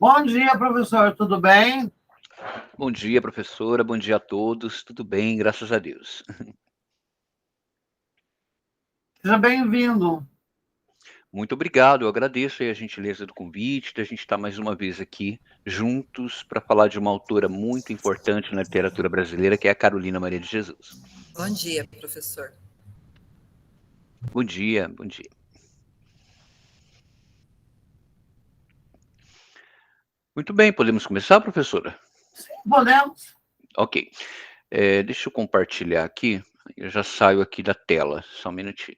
Bom dia, professor, tudo bem? Bom dia, professora. Bom dia a todos. Tudo bem, graças a Deus. Seja bem-vindo. Muito obrigado. Eu agradeço aí a gentileza do convite, da gente estar mais uma vez aqui juntos para falar de uma autora muito importante na literatura brasileira, que é a Carolina Maria de Jesus. Bom dia, professor. Bom dia, bom dia. Muito bem, podemos começar, professora? Sim, podemos. Ok. Deixa eu compartilhar aqui. Eu já saio aqui da tela, só um minutinho.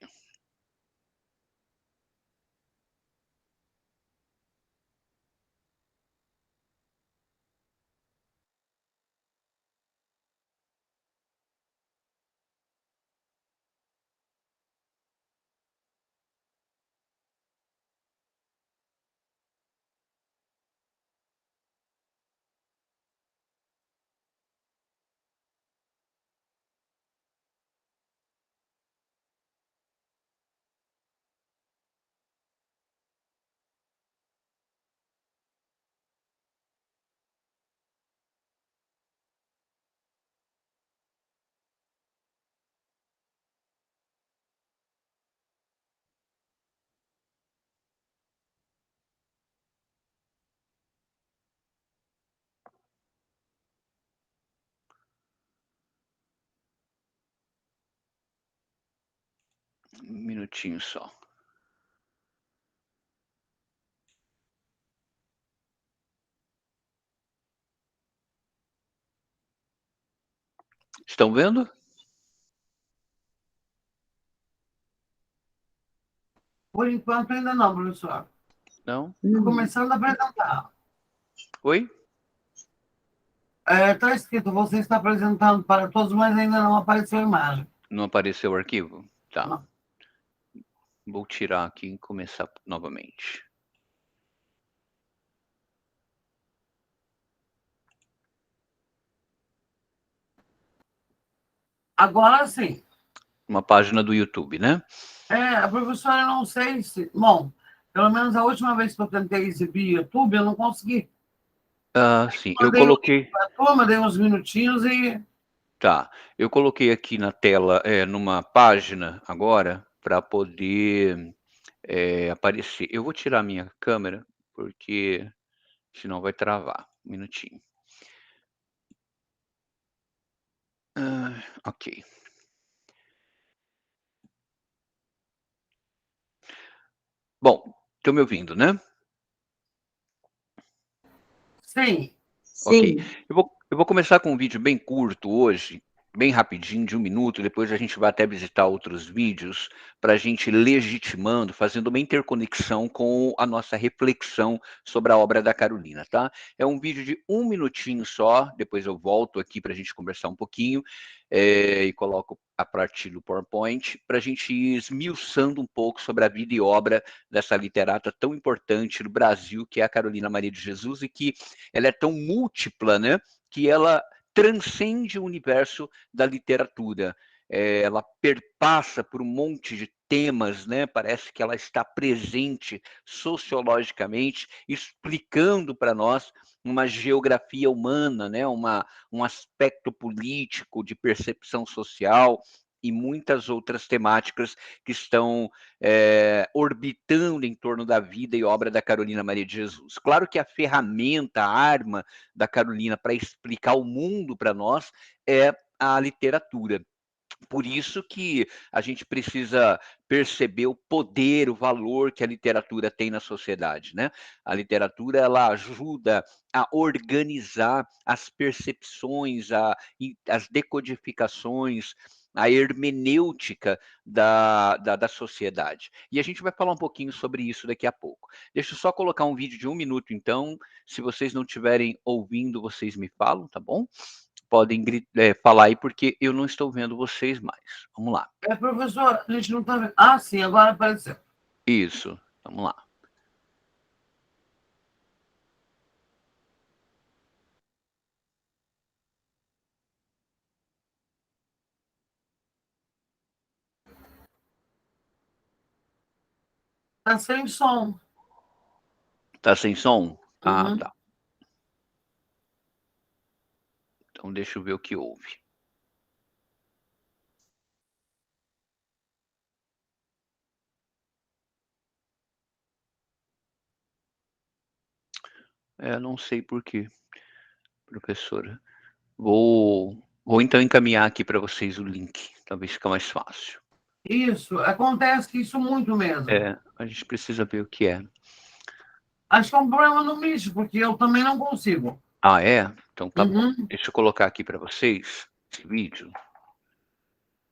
Um minutinho só. Estão vendo? Por enquanto, ainda não, professor. Não? Estou começando a apresentar. Oi? Está escrito, você está apresentando para todos, mas ainda não apareceu a imagem. Não apareceu o arquivo? Tá. Não. Vou tirar aqui e começar novamente. Agora sim. Uma página do YouTube, né? Professora, eu não sei se... Bom, pelo menos a última vez que eu tentei exibir YouTube, eu não consegui. Sim, eu Mandei o link coloquei. para a turma, dei uns minutinhos e... Tá, eu coloquei aqui na tela, numa página agora, para poder aparecer. Eu vou tirar minha câmera, porque senão vai travar. Um minutinho. Ok. Bom, estão me ouvindo, né? Sim. Ok. Eu vou começar com um vídeo bem curto hoje, bem rapidinho, de 1 minuto, depois a gente vai até visitar outros vídeos, para a gente legitimando, fazendo uma interconexão com a nossa reflexão sobre a obra da Carolina, tá? É um vídeo de 1 minutinho só, depois eu volto aqui para a gente conversar um pouquinho, e coloco a partir do PowerPoint, para a gente ir esmiuçando um pouco sobre a vida e obra dessa literata tão importante no Brasil, que é a Carolina Maria de Jesus, e que ela é tão múltipla, né, que ela transcende o universo da literatura. Ela perpassa por um monte de temas, né? Parece que ela está presente sociologicamente, explicando para nós uma geografia humana, né? Um aspecto político, de percepção social e muitas outras temáticas que estão orbitando em torno da vida e obra da Carolina Maria de Jesus. Claro que a ferramenta, a arma da Carolina para explicar o mundo para nós é a literatura. Por isso que a gente precisa perceber o poder, o valor que a literatura tem na sociedade, né? A literatura, ela ajuda a organizar as percepções, as decodificações, a hermenêutica da sociedade. E a gente vai falar um pouquinho sobre isso daqui a pouco. Deixa eu só colocar um vídeo de 1 minuto, então. Se vocês não estiverem ouvindo, vocês me falam, tá bom? Podem falar aí, porque eu não estou vendo vocês mais. Vamos lá. Professor, a gente não está vendo. Ah, sim, agora apareceu. Isso, vamos lá. Está sem som. Tá sem som? Ah, Uhum. tá. Então, deixa eu ver o que houve. Não sei por quê, professora. Vou então encaminhar aqui para vocês o link, talvez fica mais fácil. Isso, acontece isso muito mesmo. A gente precisa ver o que é. Acho que é um problema no Meet, porque eu também não consigo. Ah, é? Então tá bom. Uhum. Deixa eu colocar aqui para vocês esse vídeo,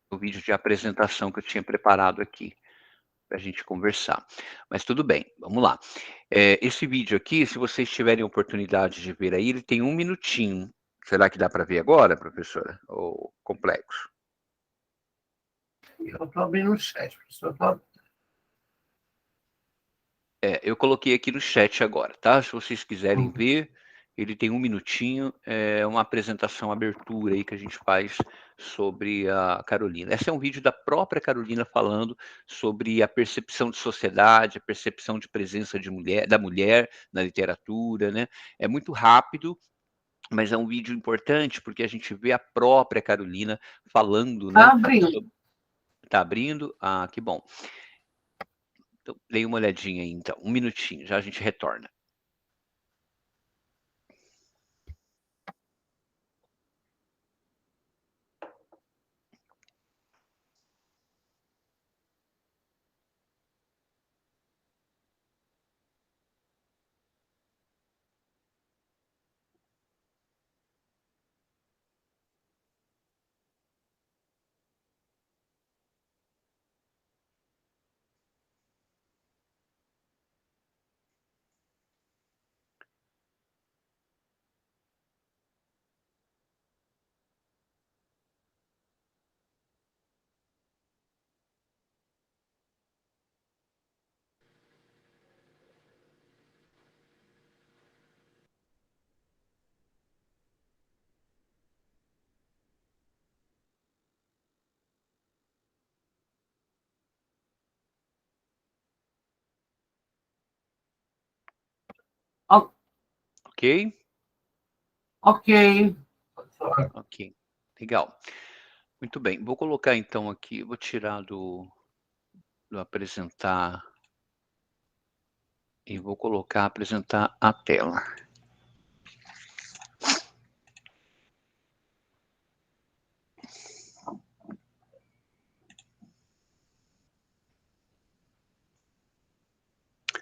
o vídeo de apresentação que eu tinha preparado aqui para a gente conversar. Mas tudo bem, vamos lá. Esse vídeo aqui, se vocês tiverem oportunidade de ver aí, ele tem 1 minutinho. Será que dá para ver agora, professora? Ou complexo? Eu estou abrindo o chat, professor. Eu coloquei aqui no chat agora, tá? Se vocês quiserem Uhum. ver, ele tem 1 minutinho, é uma apresentação, abertura aí que a gente faz sobre a Carolina. Esse é um vídeo da própria Carolina falando sobre a percepção de sociedade, a percepção de presença da mulher na literatura, né? É muito rápido, mas é um vídeo importante porque a gente vê a própria Carolina falando, né? Tá abrindo. Tá abrindo? Ah, que bom. Então, dei uma olhadinha aí, então. 1 minutinho, já a gente retorna. Ok? Ok. Ok. Legal. Muito bem. Vou colocar então aqui, vou tirar do apresentar e vou colocar apresentar a tela.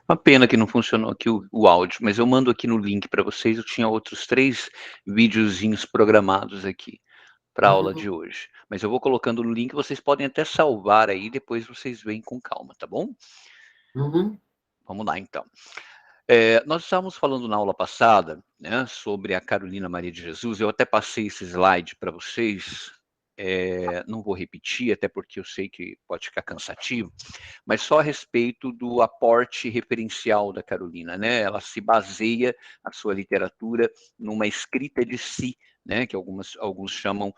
Uma pena que não funcionou aqui o áudio, mas eu mando aqui no link para vocês. Eu tinha outros 3 videozinhos programados aqui para a aula Uhum. de hoje. Mas eu vou colocando no link, vocês podem até salvar aí, depois vocês veem com calma, tá bom? Uhum. Vamos lá então. Nós estávamos falando na aula passada, né, sobre a Carolina Maria de Jesus. Eu até passei esse slide para vocês. Não vou repetir, até porque eu sei que pode ficar cansativo, mas só a respeito do aporte referencial da Carolina, né? Ela se baseia a sua literatura numa escrita de si, né? Que alguns chamam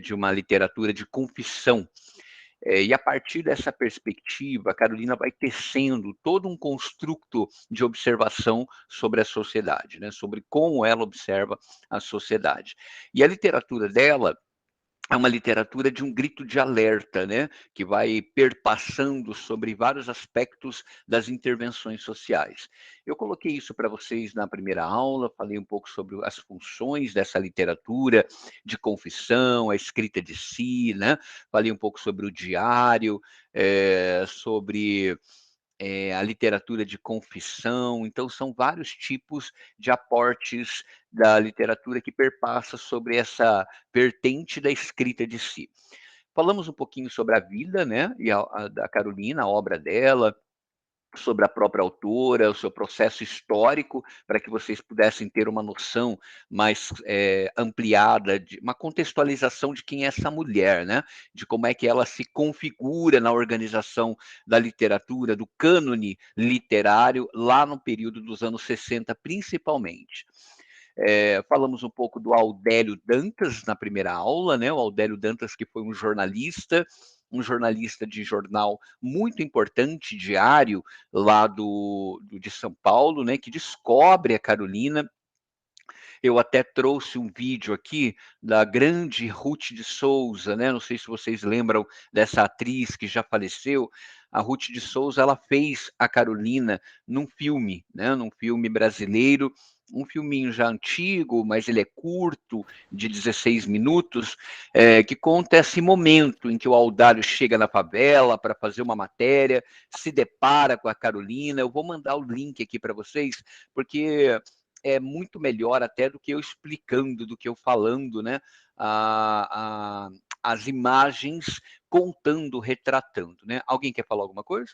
de uma literatura de confissão. E a partir dessa perspectiva, a Carolina vai tecendo todo um construto de observação sobre a sociedade, né? Sobre como ela observa a sociedade. E a literatura dela é uma literatura de um grito de alerta, né, que vai perpassando sobre vários aspectos das intervenções sociais. Eu coloquei isso para vocês na primeira aula, falei um pouco sobre as funções dessa literatura de confissão, a escrita de si, né, falei um pouco sobre o diário, sobre a literatura de confissão. Então são vários tipos de aportes da literatura que perpassa sobre essa vertente da escrita de si. Falamos um pouquinho sobre a vida, né, e da Carolina, a obra dela, sobre a própria autora, o seu processo histórico, para que vocês pudessem ter uma noção mais ampliada, de uma contextualização de quem é essa mulher, né? De como é que ela se configura na organização da literatura, do cânone literário, lá no período dos anos 60, principalmente. Falamos um pouco do Audélio Dantas na primeira aula, né? O Audélio Dantas, que foi um jornalista um jornalista de jornal muito importante, diário, lá de São Paulo, né, que descobre a Carolina. Eu até trouxe um vídeo aqui da grande Ruth de Souza, né? Não sei se vocês lembram dessa atriz que já faleceu. A Ruth de Souza, ela fez a Carolina num filme, né? Num filme brasileiro, um filminho já antigo, mas ele é curto, de 16 minutos, que conta esse momento em que o Audálio chega na favela para fazer uma matéria, se depara com a Carolina. Eu vou mandar o link aqui para vocês, porque é muito melhor até do que eu explicando, do que eu falando, né? A, a, as imagens contando, retratando, né? Alguém quer falar alguma coisa?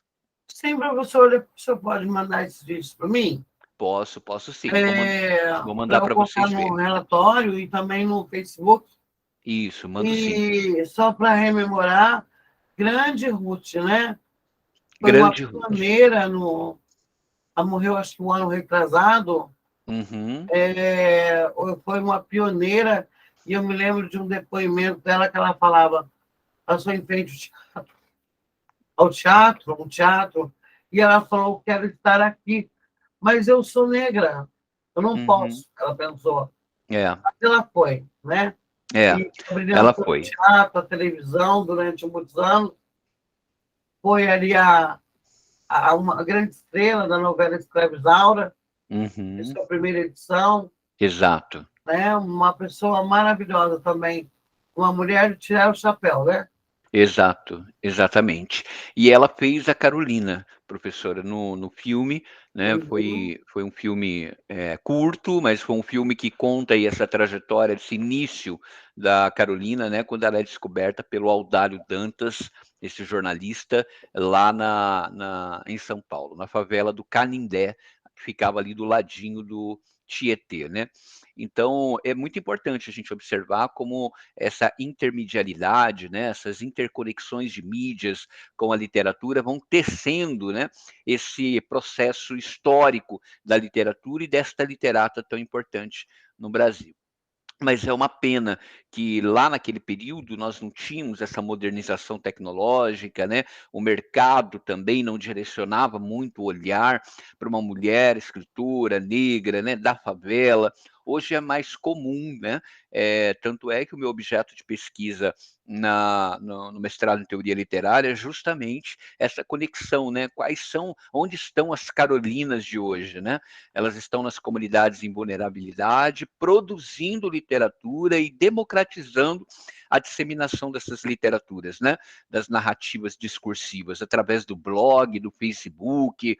Sim, professor, o senhor pode mandar esses vídeos para mim? Posso sim. Vou mandar Para eu para colocar vocês no verem. relatório e também no Facebook. Isso, mando sim. E só para rememorar, grande Ruth, né? Foi uma Grande Ruth. pioneira no. Ela morreu, acho que um ano retrasado. Uhum. Foi uma pioneira, e eu me lembro de um depoimento dela que ela falava, passou em frente ao teatro, um teatro, e ela falou, quero estar aqui, mas eu sou negra, eu não Uhum. posso, ela pensou. É, Mas ela foi, né? é, E ela brilhantou o foi. teatro, a televisão durante muitos anos, foi ali uma grande estrela da novela Escrava Isaura, em Uhum. sua primeira edição, Exato. né? Uma pessoa maravilhosa também, uma mulher de tirar o chapéu, né? Exato, exatamente. E ela fez a Carolina, professora, no filme, né? Uhum. Foi um filme curto, mas foi um filme que conta aí essa trajetória, esse início da Carolina, né? Quando ela é descoberta pelo Audálio Dantas, esse jornalista, lá em São Paulo, na favela do Canindé, que ficava ali do ladinho do Tietê, né? Então, é muito importante a gente observar como essa intermedialidade, né, essas interconexões de mídias com a literatura vão tecendo, né, esse processo histórico da literatura e desta literata tão importante no Brasil. Mas é uma pena que lá naquele período nós não tínhamos essa modernização tecnológica, né? O mercado também não direcionava muito o olhar para uma mulher escritora negra, né, da favela. Hoje é mais comum, né? Tanto é que o meu objeto de pesquisa no mestrado em teoria literária é justamente essa conexão, né? Onde estão as Carolinas de hoje, né? Elas estão nas comunidades em vulnerabilidade, produzindo literatura e democratizando a disseminação dessas literaturas, né? Das narrativas discursivas, através do blog, do Facebook,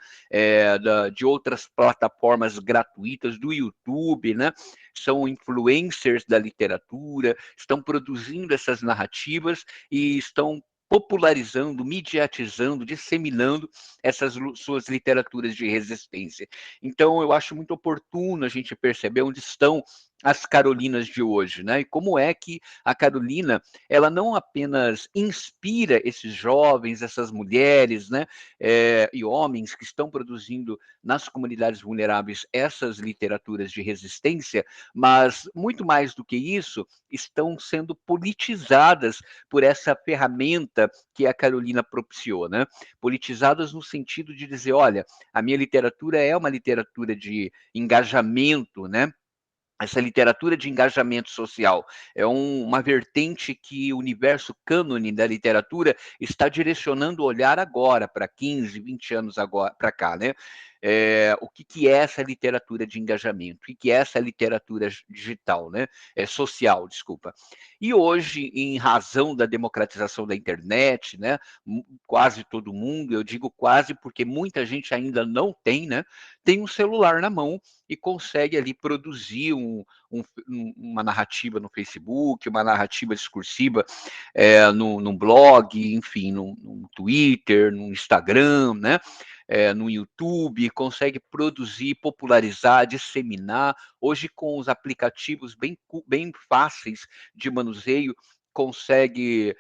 de outras plataformas gratuitas, do YouTube, né? São influencers da literatura, estão produzindo essas narrativas e estão popularizando, mediatizando, disseminando essas suas literaturas de resistência. Então, eu acho muito oportuno a gente perceber onde estão as Carolinas de hoje, né? E como é que a Carolina, ela não apenas inspira esses jovens, essas mulheres, né, e homens que estão produzindo nas comunidades vulneráveis essas literaturas de resistência, mas muito mais do que isso, estão sendo politizadas por essa ferramenta que a Carolina propiciou, né? Politizadas no sentido de dizer, olha, a minha literatura é uma literatura de engajamento, né? Essa literatura de engajamento social é uma vertente que o universo cânone da literatura está direcionando o olhar agora, para 15, 20 anos agora para cá, né? O que é essa literatura de engajamento? O que é essa literatura digital, né? Social, desculpa. E hoje, em razão da democratização da internet, né? Quase todo mundo, eu digo quase porque muita gente ainda não tem, né? Tem um celular na mão e consegue ali produzir uma narrativa no Facebook, uma narrativa discursiva num blog, enfim, no Twitter, no Instagram, né? No YouTube, consegue produzir, popularizar, disseminar. Hoje, com os aplicativos bem fáceis de manuseio, consegue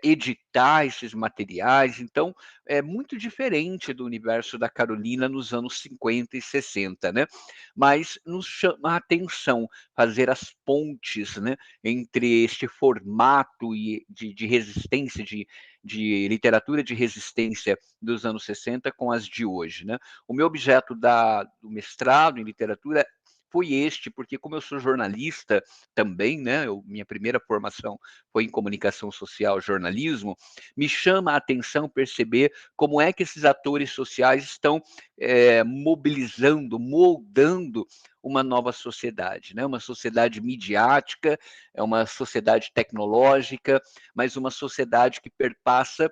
editar esses materiais. Então, é muito diferente do universo da Carolina nos anos 50 e 60, né? Mas nos chama a atenção fazer as pontes, né, entre este formato de resistência, de literatura de resistência dos anos 60 com as de hoje, né? O meu objeto do mestrado em literatura foi este, porque como eu sou jornalista também, né, minha primeira formação foi em comunicação social, jornalismo, me chama a atenção perceber como é que esses atores sociais estão mobilizando, moldando uma nova sociedade, né? Uma sociedade midiática, é uma sociedade tecnológica, mas uma sociedade que perpassa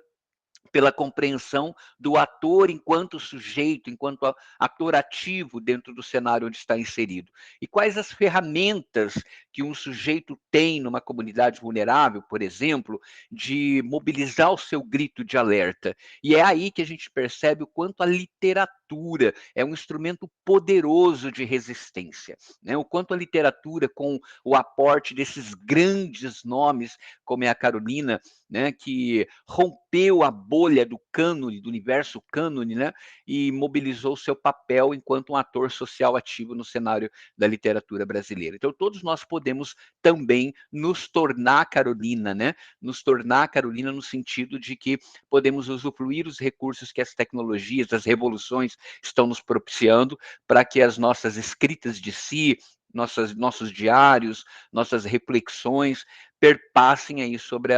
pela compreensão do ator enquanto sujeito, enquanto ator ativo dentro do cenário onde está inserido. E quais as ferramentas que um sujeito tem numa comunidade vulnerável, por exemplo, de mobilizar o seu grito de alerta. E é aí que a gente percebe o quanto a literatura é um instrumento poderoso de resistência, né? O quanto a literatura, com o aporte desses grandes nomes, como é a Carolina, né, que rompeu a bolha do cânone, do universo cânone, né, e mobilizou seu papel enquanto um ator social ativo no cenário da literatura brasileira. Então, todos nós podemos também nos tornar Carolina, né, nos tornar Carolina no sentido de que podemos usufruir os recursos que as tecnologias, as revoluções estão nos propiciando para que as nossas escritas de si, nossos diários, nossas reflexões perpassem aí sobre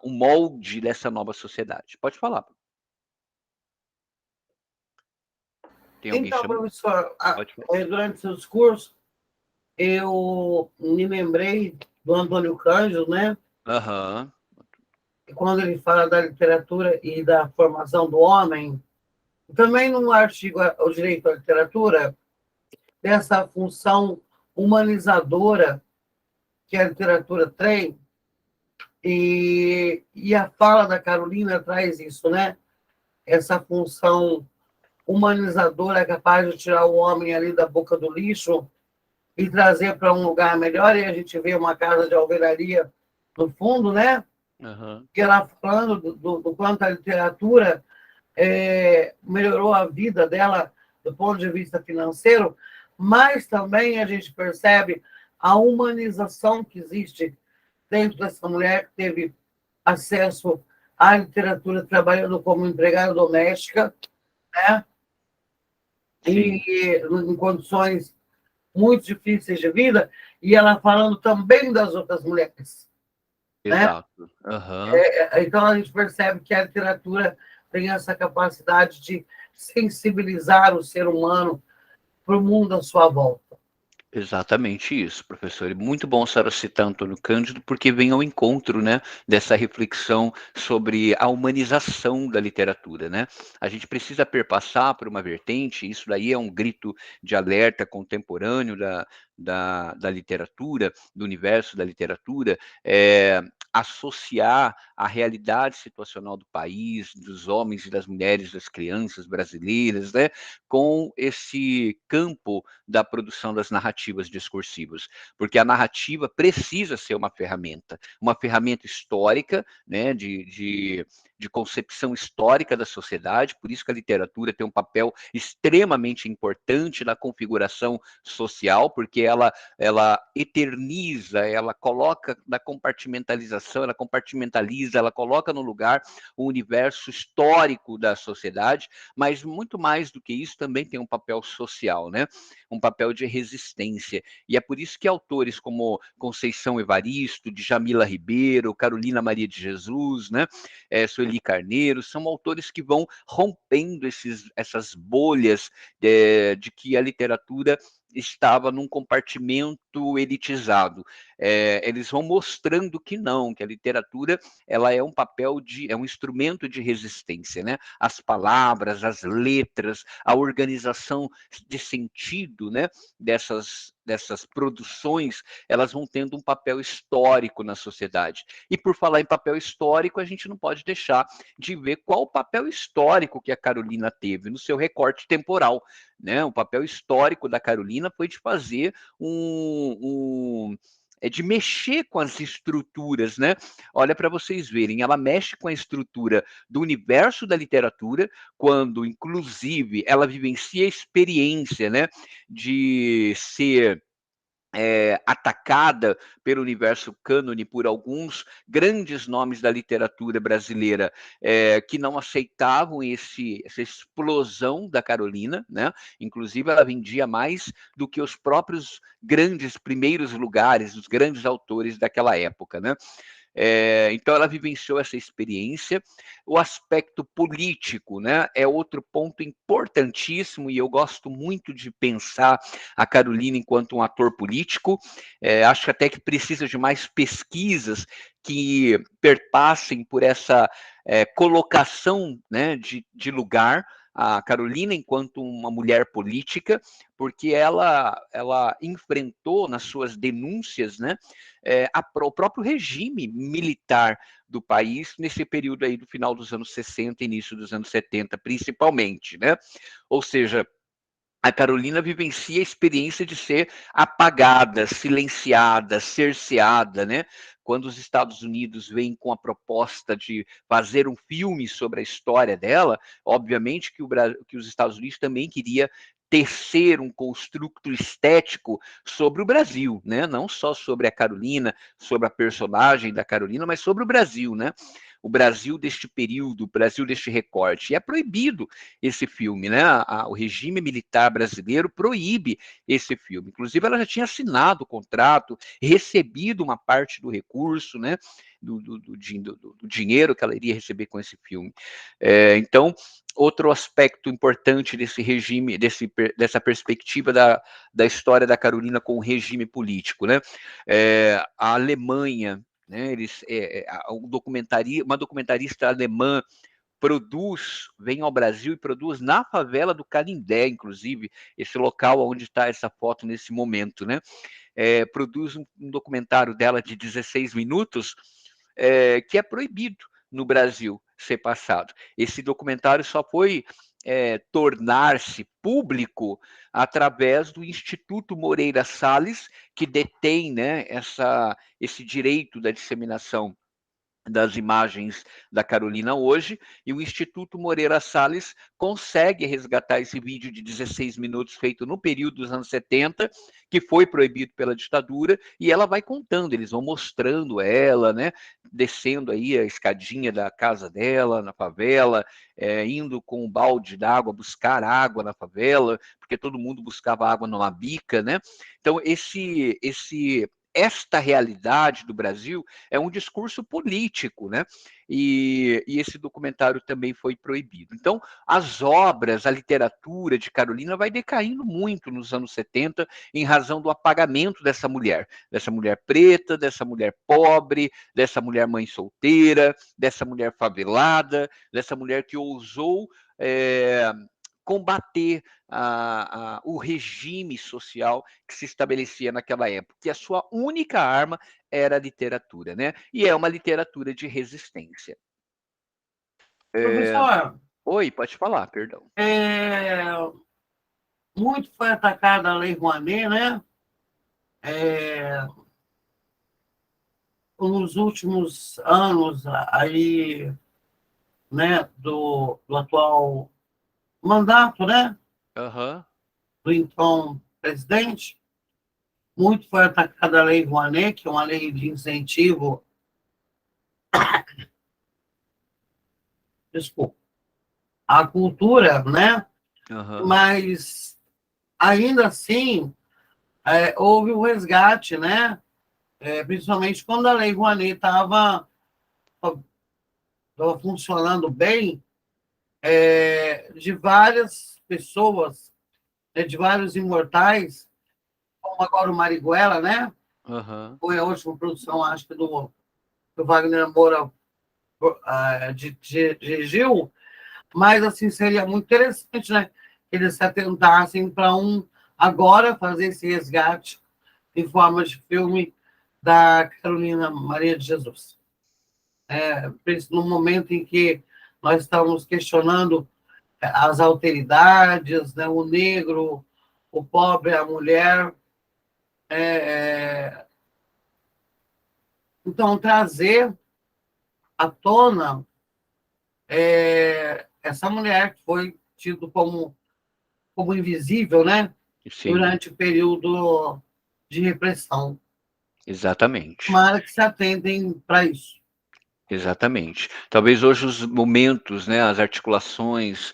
o molde dessa nova sociedade. Pode falar. Tem alguém Então, chamando? professor, Pode falar. durante seu discurso, eu me lembrei do Antônio Cândido, né? Aham. Quando ele fala da literatura e da formação do homem, também no artigo O Direito à Literatura, dessa função humanizadora que a literatura tem, e a fala da Carolina traz isso, né? Essa função humanizadora capaz de tirar o homem ali da boca do lixo e trazer para um lugar melhor, e a gente vê uma casa de alvenaria no fundo, né? Uhum. Que ela falando do quanto a literatura melhorou a vida dela do ponto de vista financeiro, mas também a gente percebe a humanização que existe dentro dessa mulher que teve acesso à literatura trabalhando como empregada doméstica, né? Sim. E em condições muito difíceis de vida, e ela falando também das outras mulheres, né? Exato. Uhum. Então a gente percebe que a literatura tem essa capacidade de sensibilizar o ser humano para o mundo à sua volta. Exatamente isso, professor. E muito bom a senhora citar Antônio Cândido, porque vem ao encontro, né, dessa reflexão sobre a humanização da literatura, né? A gente precisa perpassar por uma vertente, isso daí é um grito de alerta contemporâneo da literatura, do universo da literatura, associar a realidade situacional do país, dos homens e das mulheres, das crianças brasileiras, né, com esse campo da produção das narrativas discursivas, porque a narrativa precisa ser uma ferramenta histórica, né, de concepção histórica da sociedade, por isso que a literatura tem um papel extremamente importante na configuração social, porque ela eterniza, ela coloca na compartimentalização, ela compartimentaliza, ela coloca no lugar o universo histórico da sociedade, mas muito mais do que isso também tem um papel social, né? Um papel de resistência. E é por isso que autores como Conceição Evaristo, Djamila Ribeiro, Carolina Maria de Jesus, né? Sueli Carneiro, são autores que vão rompendo essas bolhas de que a literatura estava num compartimento elitizado. Eles vão mostrando que não, que a literatura ela é um é um instrumento de resistência, né? As palavras, as letras, a organização de sentido, né? Dessas produções, elas vão tendo um papel histórico na sociedade. E por falar em papel histórico, a gente não pode deixar de ver qual o papel histórico que a Carolina teve no seu recorte temporal, né? O papel histórico da Carolina foi de fazer de mexer com as estruturas, né? Olha para vocês verem, ela mexe com a estrutura do universo da literatura, quando, inclusive, ela vivencia a experiência, né, de ser atacada pelo universo cânone por alguns grandes nomes da literatura brasileira que não aceitavam essa explosão da Carolina, né? Inclusive, ela vendia mais do que os próprios grandes primeiros lugares, os grandes autores daquela época, né? Então, ela vivenciou essa experiência. O aspecto político, né, é outro ponto importantíssimo, e eu gosto muito de pensar a Carolina enquanto um ator político. Acho até que precisa de mais pesquisas que perpassem por essa colocação, né, de lugar a Carolina enquanto uma mulher política, porque ela enfrentou nas suas denúncias, né, o próprio regime militar do país nesse período aí do final dos anos 60, início dos anos 70, principalmente, né? Ou seja, a Carolina vivencia a experiência de ser apagada, silenciada, cerceada, né? Quando os Estados Unidos vêm com a proposta de fazer um filme sobre a história dela, obviamente que os Estados Unidos também queria tecer um construto estético sobre o Brasil, né? Não só sobre a Carolina, sobre a personagem da Carolina, mas sobre o Brasil, né? O Brasil deste período, o Brasil deste recorte. E é proibido esse filme, né? O regime militar brasileiro proíbe esse filme. Inclusive, ela já tinha assinado o contrato, recebido uma parte do recurso, né? Do dinheiro que ela iria receber com esse filme. Então, outro aspecto importante desse regime, dessa perspectiva da história da Carolina com o regime político, né? A Alemanha, né? Uma documentarista alemã vem ao Brasil e produz na favela do Canindé, inclusive, esse local onde está essa foto nesse momento, né? Produz um documentário dela de 16 minutos que é proibido no Brasil ser passado. Esse documentário só foi tornar-se público através do Instituto Moreira Salles, que detém, né, esse direito da disseminação das imagens da Carolina hoje, e o Instituto Moreira Salles consegue resgatar esse vídeo de 16 minutos feito no período dos anos 70, que foi proibido pela ditadura, e ela vai contando, eles vão mostrando ela, né, descendo aí a escadinha da casa dela, na favela, indo com um balde d'água buscar água na favela, porque todo mundo buscava água numa bica, né? Então, esta realidade do Brasil é um discurso político, né? E esse documentário também foi proibido. Então, as obras, a literatura de Carolina vai decaindo muito nos anos 70 em razão do apagamento dessa mulher preta, dessa mulher pobre, dessa mulher mãe solteira, dessa mulher favelada, dessa mulher que ousou combater o regime social que se estabelecia naquela época, que a sua única arma era a literatura, né? E é uma literatura de resistência. Professor, Oi, pode falar, perdão. Muito foi atacada a Lei Rouanet, né? Nos últimos anos aí, né, do atual mandato, né, Aham. do então presidente, muito foi atacada a Lei Rouanet, que é uma lei de incentivo, desculpa, à cultura, né? Aham. Mas ainda assim houve um resgate, né? Principalmente quando a Lei Rouanet estava funcionando bem, de várias pessoas, de vários imortais, como agora o Marighella, né? Aham. Foi a última produção, acho que do Wagner Moura dirigiu, mas assim seria muito interessante, né? Que eles se atentassem para agora fazer esse resgate em forma de filme da Carolina Maria de Jesus. No momento em que nós estamos questionando as alteridades, né? O negro, o pobre, a mulher. Então, trazer à tona essa mulher que foi tido como invisível, né? Sim. Durante o período de repressão. Exatamente. Tomara que se atentem para isso. Exatamente. Talvez hoje os momentos, né, as articulações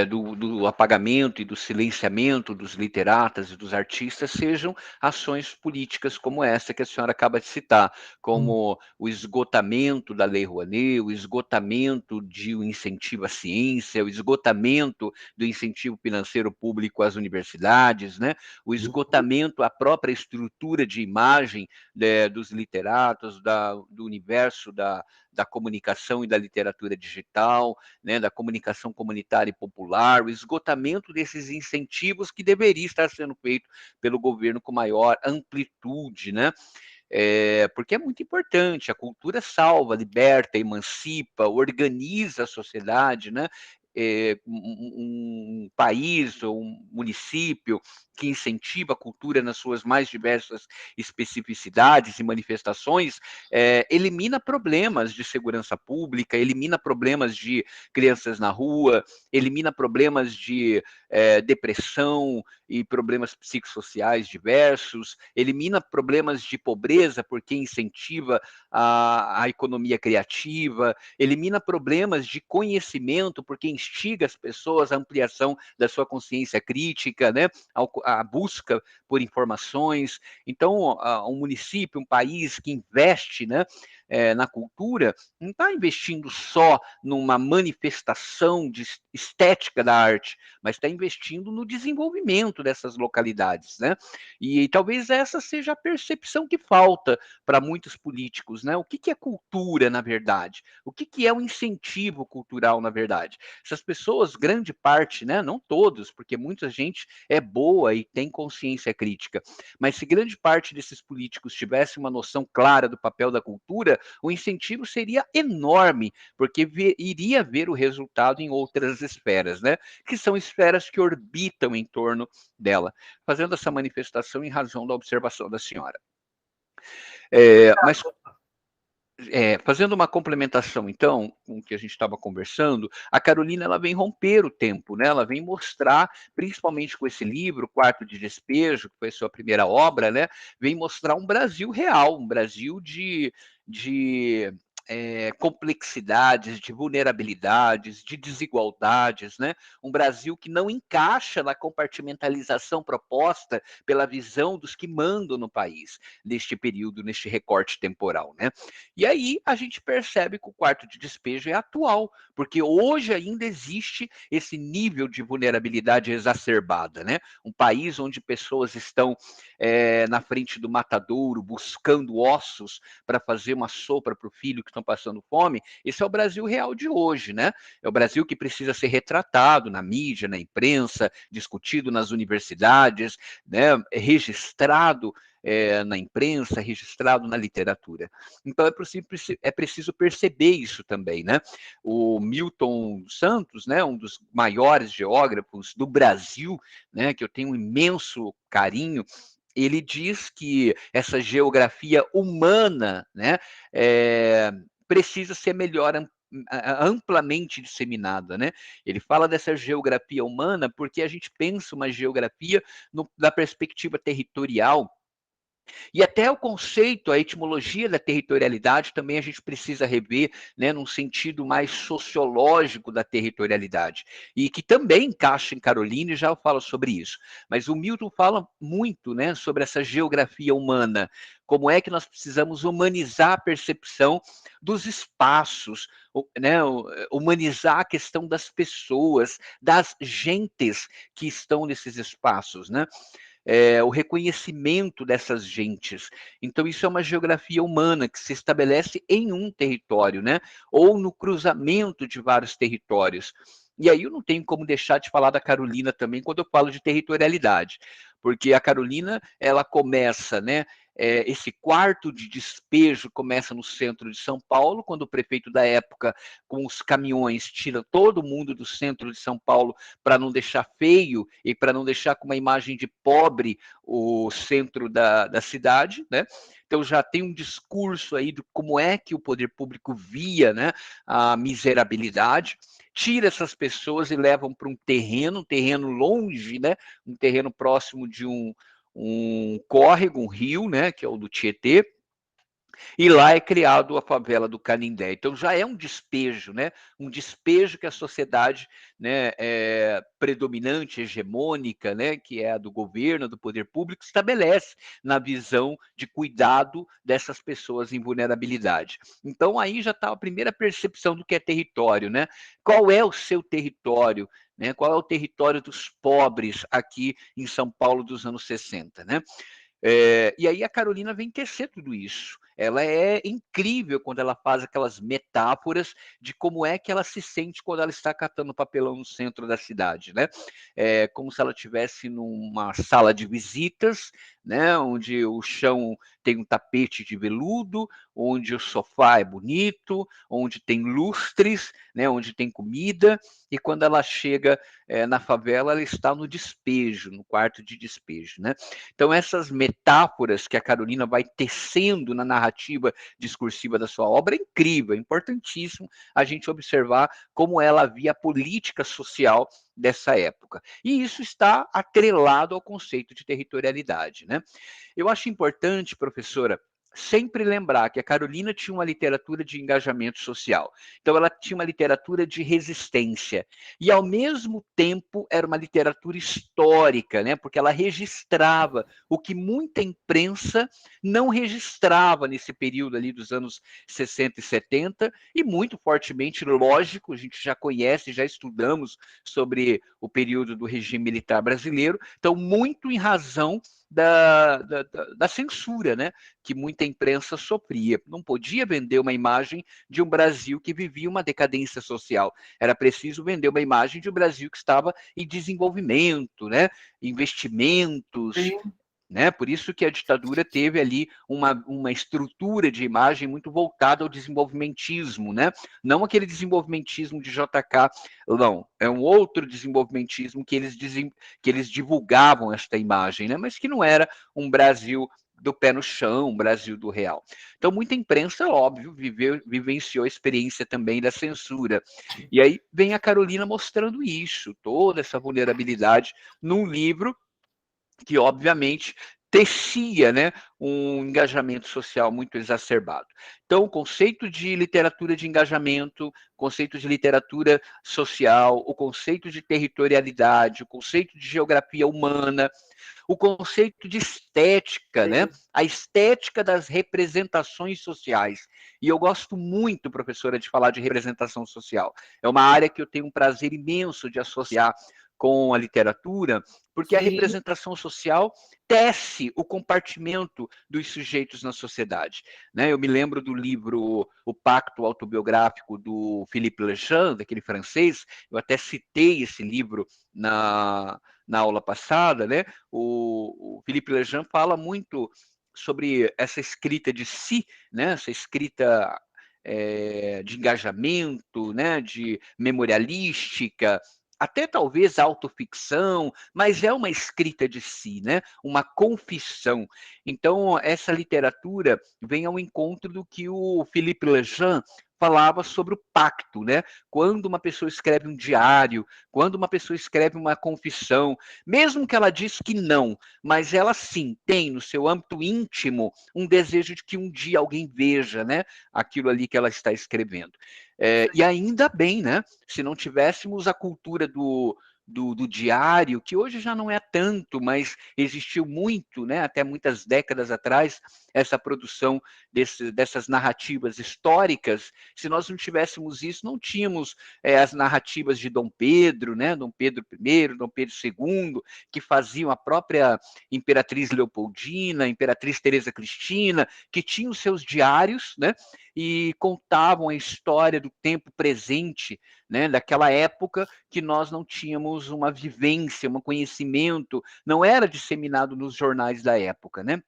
do apagamento e do silenciamento dos literatas e dos artistas sejam ações políticas como essa que a senhora acaba de citar, como o esgotamento da Lei Rouanet, o esgotamento de um incentivo à ciência, o esgotamento do incentivo financeiro público às universidades, né, o esgotamento à própria estrutura de imagem dos literatos, do universo da comunicação e da literatura digital, né, da comunicação comunitária e popular, o esgotamento desses incentivos que deveria estar sendo feito pelo governo com maior amplitude, né? Porque é muito importante, a cultura salva, liberta, emancipa, organiza a sociedade, né? Um país ou um município que incentiva a cultura nas suas mais diversas especificidades e manifestações, elimina problemas de segurança pública, elimina problemas de crianças na rua, elimina problemas de depressão e problemas psicossociais diversos, elimina problemas de pobreza porque incentiva a economia criativa, elimina problemas de conhecimento porque instiga as pessoas à ampliação da sua consciência crítica, né? A busca por informações. Então, um município, um país que investe, né, na cultura, não está investindo só numa manifestação de estética da arte, mas está investindo no desenvolvimento dessas localidades, né? E talvez essa seja a percepção que falta para muitos políticos, né? O que é cultura, na verdade? O que é um incentivo cultural, na verdade? Essas pessoas, grande parte, né? Não todos, porque muita gente é boa e tem consciência crítica, mas se grande parte desses políticos tivesse uma noção clara do papel da cultura, o incentivo seria enorme, porque iria ver o resultado em outras esferas, né? Que são esferas que orbitam em torno dela, fazendo essa manifestação em razão da observação da senhora. Mas fazendo uma complementação, então, com o que a gente estava conversando, a Carolina ela vem romper o tempo, né? Ela vem mostrar, principalmente com esse livro, Quarto de Despejo, que foi a sua primeira obra, né? Vem mostrar um Brasil real, um Brasil de complexidades, de vulnerabilidades, de desigualdades, né? Um Brasil que não encaixa na compartimentalização proposta pela visão dos que mandam no país neste período, neste recorte temporal, né? E aí a gente percebe que o quarto de despejo é atual, porque hoje ainda existe esse nível de vulnerabilidade exacerbada, né? Um país onde pessoas estão na frente do matadouro, buscando ossos para fazer uma sopa para o filho que estão passando fome. Esse é o Brasil real de hoje, né? É o Brasil que precisa ser retratado na mídia, na imprensa, discutido nas universidades, né? Registrado na imprensa, registrado na literatura. Então é preciso perceber isso também, né? O Milton Santos, né, um dos maiores geógrafos do Brasil, né, que eu tenho um imenso carinho, ele diz que essa geografia humana, né, precisa ser melhor amplamente disseminada, né? Ele fala dessa geografia humana porque a gente pensa uma geografia da perspectiva territorial. E até o conceito, a etimologia da territorialidade também a gente precisa rever, né, num sentido mais sociológico da territorialidade, e que também encaixa em Carolina, e já eu falo sobre isso. Mas o Milton fala muito, né, sobre essa geografia humana, como é que nós precisamos humanizar a percepção dos espaços, né, humanizar a questão das pessoas, das gentes que estão nesses espaços, né? O reconhecimento dessas gentes. Então, isso é uma geografia humana que se estabelece em um território, né? Ou no cruzamento de vários territórios. E aí eu não tenho como deixar de falar da Carolina também quando eu falo de territorialidade, porque a Carolina ela começa, né? Esse quarto de despejo começa no centro de São Paulo, quando o prefeito da época, com os caminhões, tira todo mundo do centro de São Paulo para não deixar feio e para não deixar com uma imagem de pobre o centro da cidade, né? Então já tem um discurso aí de como é que o poder público via, né, a miserabilidade, tira essas pessoas e levam para um terreno longe, né, um terreno próximo de um córrego, um rio, né, que é o do Tietê, e lá é criado a favela do Canindé. Então já é um despejo, né? Um despejo que a sociedade, né, predominante, hegemônica, né, que é a do governo, do poder público, estabelece na visão de cuidado dessas pessoas em vulnerabilidade. Então aí já está a primeira percepção do que é território, né? Qual é o seu território? Né? Qual é o território dos pobres aqui em São Paulo dos anos 60, né? E aí a Carolina vem tecer tudo isso. Ela é incrível quando ela faz aquelas metáforas de como é que ela se sente quando ela está catando papelão no centro da cidade, né? É como se ela estivesse numa sala de visitas, né? Onde o chão tem um tapete de veludo, onde o sofá é bonito, onde tem lustres, né? Onde tem comida. E quando ela chega na favela, ela está no despejo, no quarto de despejo, né? Então, essas metáforas que a Carolina vai tecendo na narrativa discursiva da sua obra é incrível, é importantíssimo a gente observar como ela via a política social dessa época. E isso está atrelado ao conceito de territorialidade, né? Eu acho importante, professora, sempre lembrar que a Carolina tinha uma literatura de engajamento social. Então, ela tinha uma literatura de resistência. E, ao mesmo tempo, era uma literatura histórica, né? Porque ela registrava o que muita imprensa não registrava nesse período ali dos anos 60 e 70, e muito fortemente, lógico, a gente já conhece, já estudamos sobre o período do regime militar brasileiro, então, muito em razão da censura, né, que muita imprensa sofria. Não podia vender uma imagem de um Brasil que vivia uma decadência social. Era preciso vender uma imagem de um Brasil que estava em desenvolvimento, né, investimentos, Sim. né? Por isso que a ditadura teve ali uma estrutura de imagem muito voltada ao desenvolvimentismo, né? Não aquele desenvolvimentismo de JK, não. É um outro desenvolvimentismo que eles divulgavam esta imagem, né? Mas que não era um Brasil do pé no chão, um Brasil do real. Então, muita imprensa, óbvio, vivenciou a experiência também da censura. E aí vem a Carolina mostrando isso, toda essa vulnerabilidade, num livro que, obviamente, tecia, né, um engajamento social muito exacerbado. Então, o conceito de literatura de engajamento, o conceito de literatura social, o conceito de territorialidade, o conceito de geografia humana, o conceito de estética, né? A estética das representações sociais. E eu gosto muito, professora, de falar de representação social. É uma área que eu tenho um prazer imenso de associar com a literatura, porque a representação social tece o compartimento dos sujeitos na sociedade. Né? Eu me lembro do livro O Pacto Autobiográfico do Philippe Lejeune, daquele francês, eu até citei esse livro na aula passada, né? O Philippe Lejeune fala muito sobre essa escrita de si, né? Essa escrita de engajamento, né? De memorialística, até talvez autoficção, mas é uma escrita de si, né? Uma confissão. Então, essa literatura vem ao encontro do que o Philippe Lejeune falava sobre o pacto, né? Quando uma pessoa escreve um diário, quando uma pessoa escreve uma confissão, mesmo que ela diz que não, mas ela sim tem no seu âmbito íntimo um desejo de que um dia alguém veja, né, aquilo ali que ela está escrevendo. E ainda bem, né? Se não tivéssemos a cultura do diário, que hoje já não é tanto, mas existiu muito, né, até muitas décadas atrás, essa produção dessas narrativas históricas. Se nós não tivéssemos isso, não tínhamos as narrativas de Dom Pedro, né, Dom Pedro I, Dom Pedro II, que faziam a própria Imperatriz Leopoldina, Imperatriz Teresa Cristina, que tinham seus diários, né, e contavam a história do tempo presente, né, daquela época que nós não tínhamos uma vivência, um conhecimento, não era disseminado nos jornais da época, né?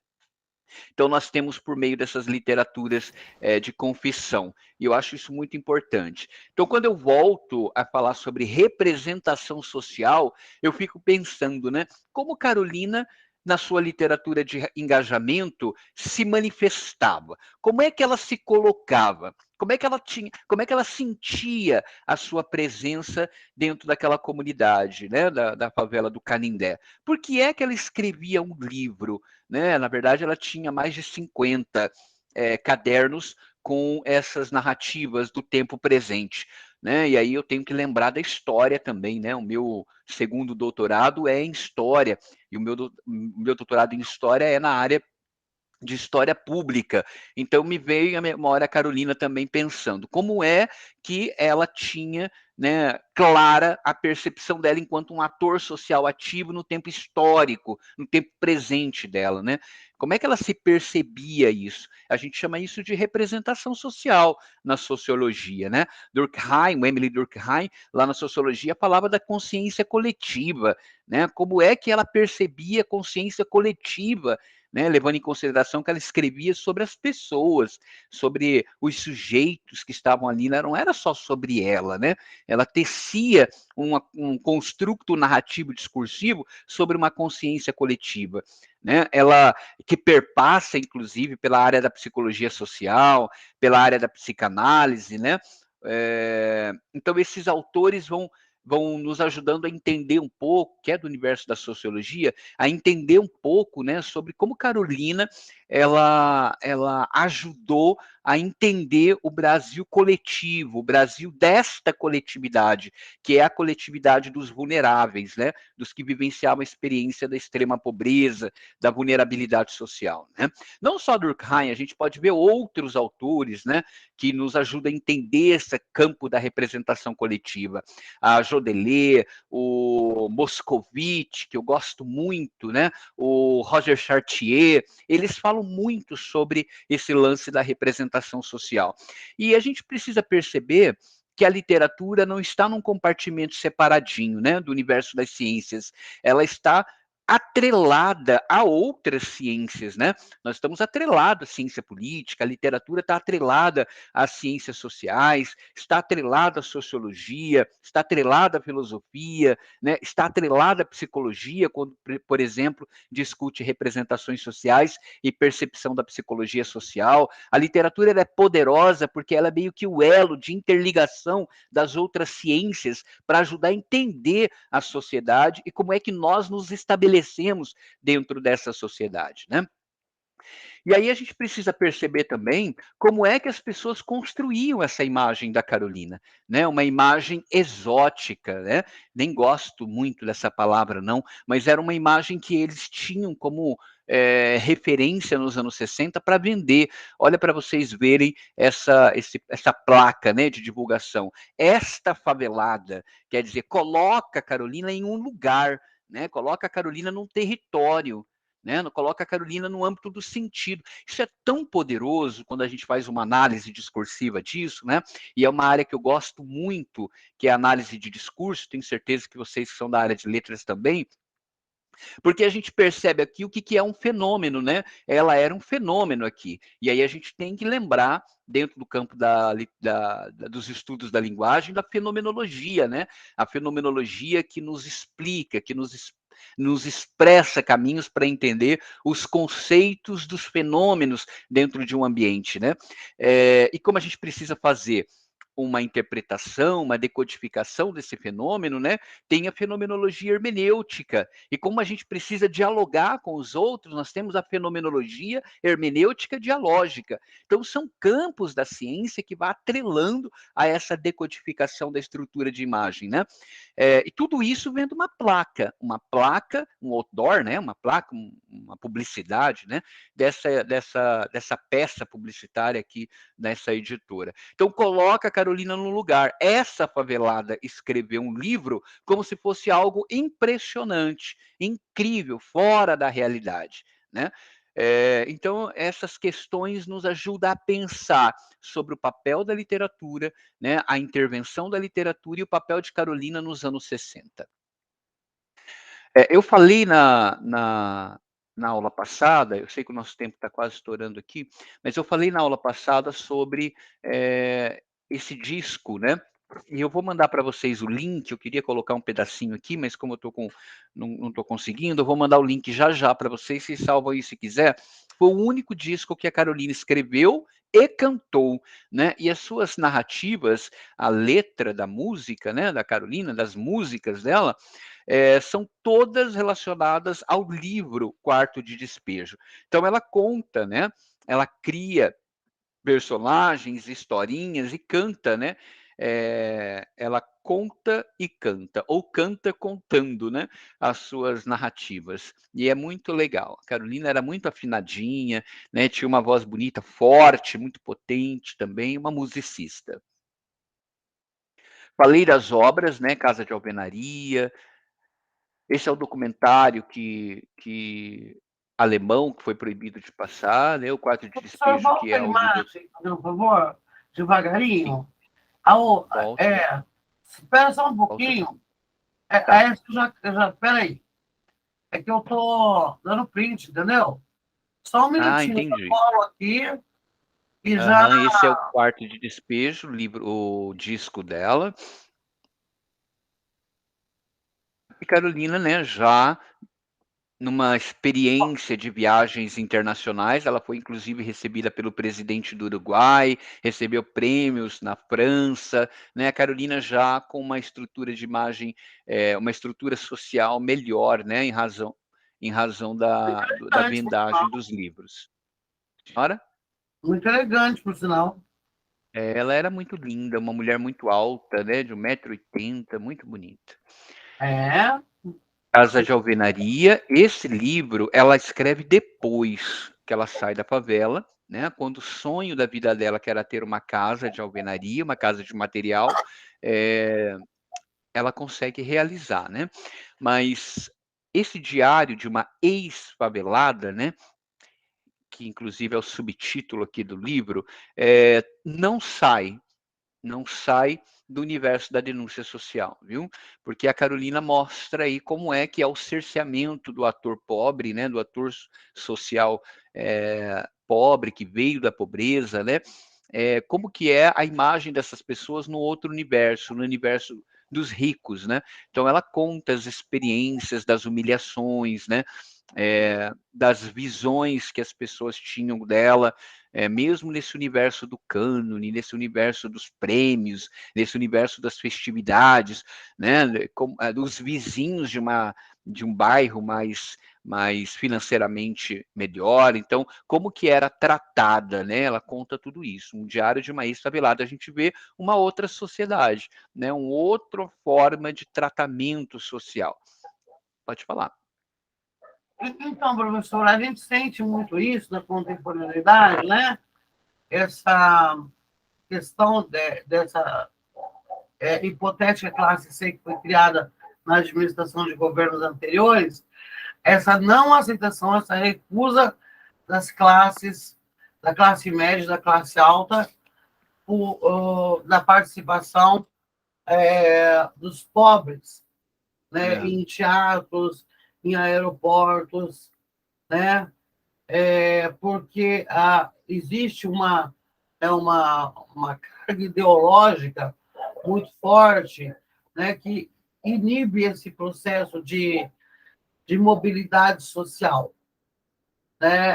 Então, nós temos por meio dessas literaturas de confissão. E eu acho isso muito importante. Então, quando eu volto a falar sobre representação social, eu fico pensando, né? Como Carolina, na sua literatura de engajamento, se manifestava? Como é que ela se colocava? Como é que ela sentia a sua presença dentro daquela comunidade, né, da favela do Canindé? Por que é que ela escrevia um livro, né? Na verdade, ela tinha mais de 50 cadernos com essas narrativas do tempo presente, né? E aí eu tenho que lembrar da história também, né? O meu segundo doutorado é em história e o meu doutorado em história é na área de história pública. Então me veio à memória a Carolina também pensando como é que ela tinha, né, clara a percepção dela enquanto um ator social ativo no tempo histórico, no tempo presente dela, né? Como é que ela se percebia isso? A gente chama isso de representação social na sociologia, né? Durkheim, Emily Durkheim, lá na sociologia, falava da consciência coletiva, né? Como é que ela percebia a consciência coletiva, né, levando em consideração que ela escrevia sobre as pessoas, sobre os sujeitos que estavam ali, não era só sobre ela, né? Ela tecia um construto narrativo discursivo sobre uma consciência coletiva, né? Ela que perpassa, inclusive, pela área da psicologia social, pela área da psicanálise, né? Então esses autores vão nos ajudando a entender um pouco, que é do universo da sociologia, a entender um pouco, né, sobre como Carolina ela ajudou a entender o Brasil coletivo, o Brasil desta coletividade, que é a coletividade dos vulneráveis, né, dos que vivenciavam a experiência da extrema pobreza, da vulnerabilidade social, né? Não só Durkheim, a gente pode ver outros autores, né, que nos ajudam a entender esse campo da representação coletiva. A Jodelet, o Moscovitch, que eu gosto muito, né? O Roger Chartier, eles falam muito sobre esse lance da representação social. E a gente precisa perceber que a literatura não está num compartimento separadinho, né, do universo das ciências. Ela está atrelada a outras ciências, né? Nós estamos atrelados à ciência política, a literatura está atrelada às ciências sociais, está atrelada à sociologia, está atrelada à filosofia, né? Está atrelada à psicologia, quando, por exemplo, discute representações sociais e percepção da psicologia social. A literatura é poderosa porque ela é meio que o elo de interligação das outras ciências para ajudar a entender a sociedade e como é que nós nos estabelecemos dentro dessa sociedade, né? E aí a gente precisa perceber também como é que as pessoas construíam essa imagem da Carolina, né? Uma imagem exótica, né? Nem gosto muito dessa palavra, não, mas era uma imagem que eles tinham como referência nos anos 60 para vender. Olha para vocês verem essa placa, né, de divulgação. Esta favelada, quer dizer, coloca a Carolina em um lugar, né? Coloca a Carolina num território, né? Coloca a Carolina no âmbito do sentido. Isso é tão poderoso quando a gente faz uma análise discursiva disso, né? E é uma área que eu gosto muito, que é a análise de discurso. Tenho certeza que vocês que são da área de letras também, porque a gente percebe aqui o que é um fenômeno, né? Ela era um fenômeno aqui. E aí a gente tem que lembrar, dentro do campo dos estudos da linguagem, da fenomenologia, né? A fenomenologia que nos explica, que nos expressa caminhos para entender os conceitos dos fenômenos dentro de um ambiente, né? E como a gente precisa fazer uma interpretação, uma decodificação desse fenômeno, né? Tem a fenomenologia hermenêutica. E como a gente precisa dialogar com os outros, nós temos a fenomenologia hermenêutica dialógica. Então, são campos da ciência que vai atrelando a essa decodificação da estrutura de imagem, né? E tudo isso vem de uma placa, um outdoor, né? Uma placa, uma publicidade, né? Dessa peça publicitária aqui nessa editora. Então, coloca a Carolina no lugar. Essa favelada escreveu um livro como se fosse algo impressionante, incrível, fora da realidade, né? Então, essas questões nos ajudam a pensar sobre o papel da literatura, né, a intervenção da literatura e o papel de Carolina nos anos 60. Eu falei na aula passada, eu sei que o nosso tempo está quase estourando aqui, mas eu falei na aula passada sobre esse disco, né? E eu vou mandar para vocês o link. Eu queria colocar um pedacinho aqui, mas como eu não estou conseguindo, eu vou mandar o link já para vocês. Vocês salvam aí se quiser. Foi o único disco que a Carolina escreveu e cantou, né? E as suas narrativas, a letra da música, né, da Carolina, das músicas dela, são todas relacionadas ao livro Quarto de Despejo. Então ela conta, né? Ela cria personagens, historinhas e canta, né? Ela conta e canta, ou canta contando, né? As suas narrativas. E é muito legal. A Carolina era muito afinadinha, né? Tinha uma voz bonita, forte, muito potente também, uma musicista. Falei das obras, né? Casa de Alvenaria. Esse é o documentário que alemão, que foi proibido de passar, né? O Quarto de Só Despejo, que volta é a o livro. imagem, por favor, Sim, devagarinho. volto, Espera só um volto sim. pouquinho. Tá. Peraí. É que eu tô dando print, entendeu? Só um Ah, minutinho, eu entendi. colo aqui e já. Aham, esse é o Quarto de Despejo, o disco dela. E Carolina, né, já numa experiência de viagens internacionais, ela foi inclusive recebida pelo presidente do Uruguai, recebeu prêmios na França, né? A Carolina já com uma estrutura de imagem, uma estrutura social melhor, né? Em razão da Elegante, por sinal. vendagem dos livros. Senhora? Muito elegante, por sinal. Ela era muito linda, uma mulher muito alta, né? De 1,80 m, muito bonita. É. Casa de Alvenaria. Esse livro ela escreve depois que ela sai da favela, né? Quando o sonho da vida dela, que era ter uma casa de alvenaria, uma casa de material, ela consegue realizar, né? Mas esse diário de uma ex-favelada, né? Que inclusive é o subtítulo aqui do livro, não sai do universo da denúncia social, viu? Porque a Carolina mostra aí como é que é o cerceamento do ator pobre, né? Do ator social pobre, que veio da pobreza, né? Como que é a imagem dessas pessoas no outro universo, no universo dos ricos, né? Então ela conta as experiências das humilhações, né? Das visões que as pessoas tinham dela, mesmo nesse universo do cânone, nesse universo dos prêmios, nesse universo das festividades, né, dos vizinhos de um bairro mais financeiramente melhor. Então, como que era tratada, né? Ela conta tudo isso. Um diário de uma ex-favelada, a gente vê uma outra sociedade, né? Uma outra forma de tratamento social. Pode falar. Então, professor, a gente sente muito isso na contemporaneidade, né? Essa questão dessa hipotética classe C que foi criada na administração de governos anteriores, essa não aceitação, essa recusa das classes, da classe média, da classe alta, da participação dos pobres, né, em teatros, em aeroportos, né, porque existe uma carga ideológica muito forte, né, que inibe esse processo de mobilidade social. Né?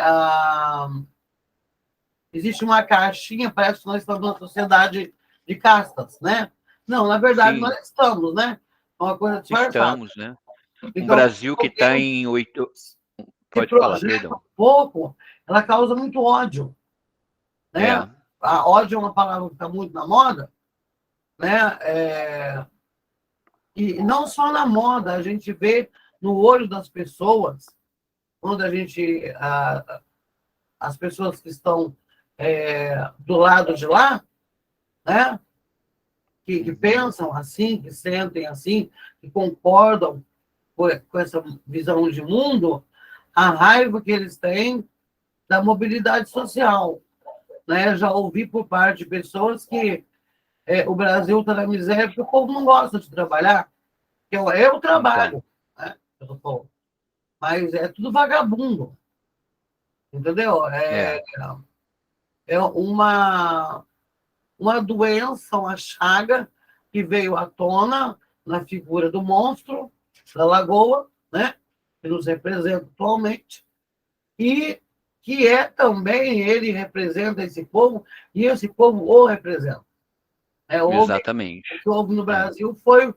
Existe uma caixinha, parece que nós estamos numa sociedade de castas, né? Não, na verdade, Sim, nós estamos, né? É uma coisa disfarçada. estamos, né? Um Então, Brasil que está em 8. se Pode falar, projeta perdão. um pouco, ela causa muito ódio, né? É, A ódio é uma palavra que está muito na moda, né? E não só na moda, a gente vê no olho das pessoas, quando as pessoas que estão do lado de lá, né? Que pensam assim, que sentem assim, que concordam com essa visão de mundo, a raiva que eles têm da mobilidade social. Né? Já ouvi por parte de pessoas que o Brasil está na miséria porque o povo não gosta de trabalhar. Eu então, trabalho, né? Mas é tudo vagabundo, entendeu? é, É uma doença, uma chaga que veio à tona na figura do monstro da Lagoa, né? Que nos representa atualmente, e que é também, ele representa esse povo, e esse povo o representa. Exatamente. O que houve no Brasil foi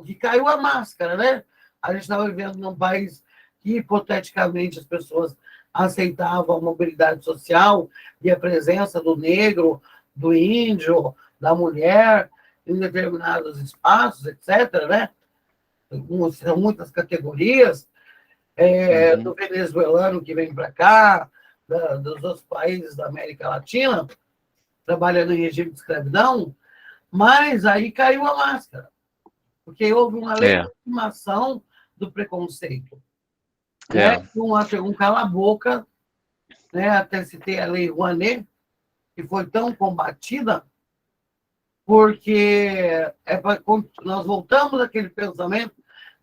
que caiu a máscara, né? A gente estava vivendo num país que, hipoteticamente, as pessoas aceitavam a mobilidade social e a presença do negro, do índio, da mulher em determinados espaços, etc., né? São muitas categorias, do venezuelano que vem para cá, dos outros países da América Latina, trabalhando em regime de escravidão, mas aí caiu a máscara, porque houve uma legitimação do preconceito. Né? Um cala-boca, né? Até citei a Lei Rouanet, que foi tão combatida, porque nós voltamos àquele pensamento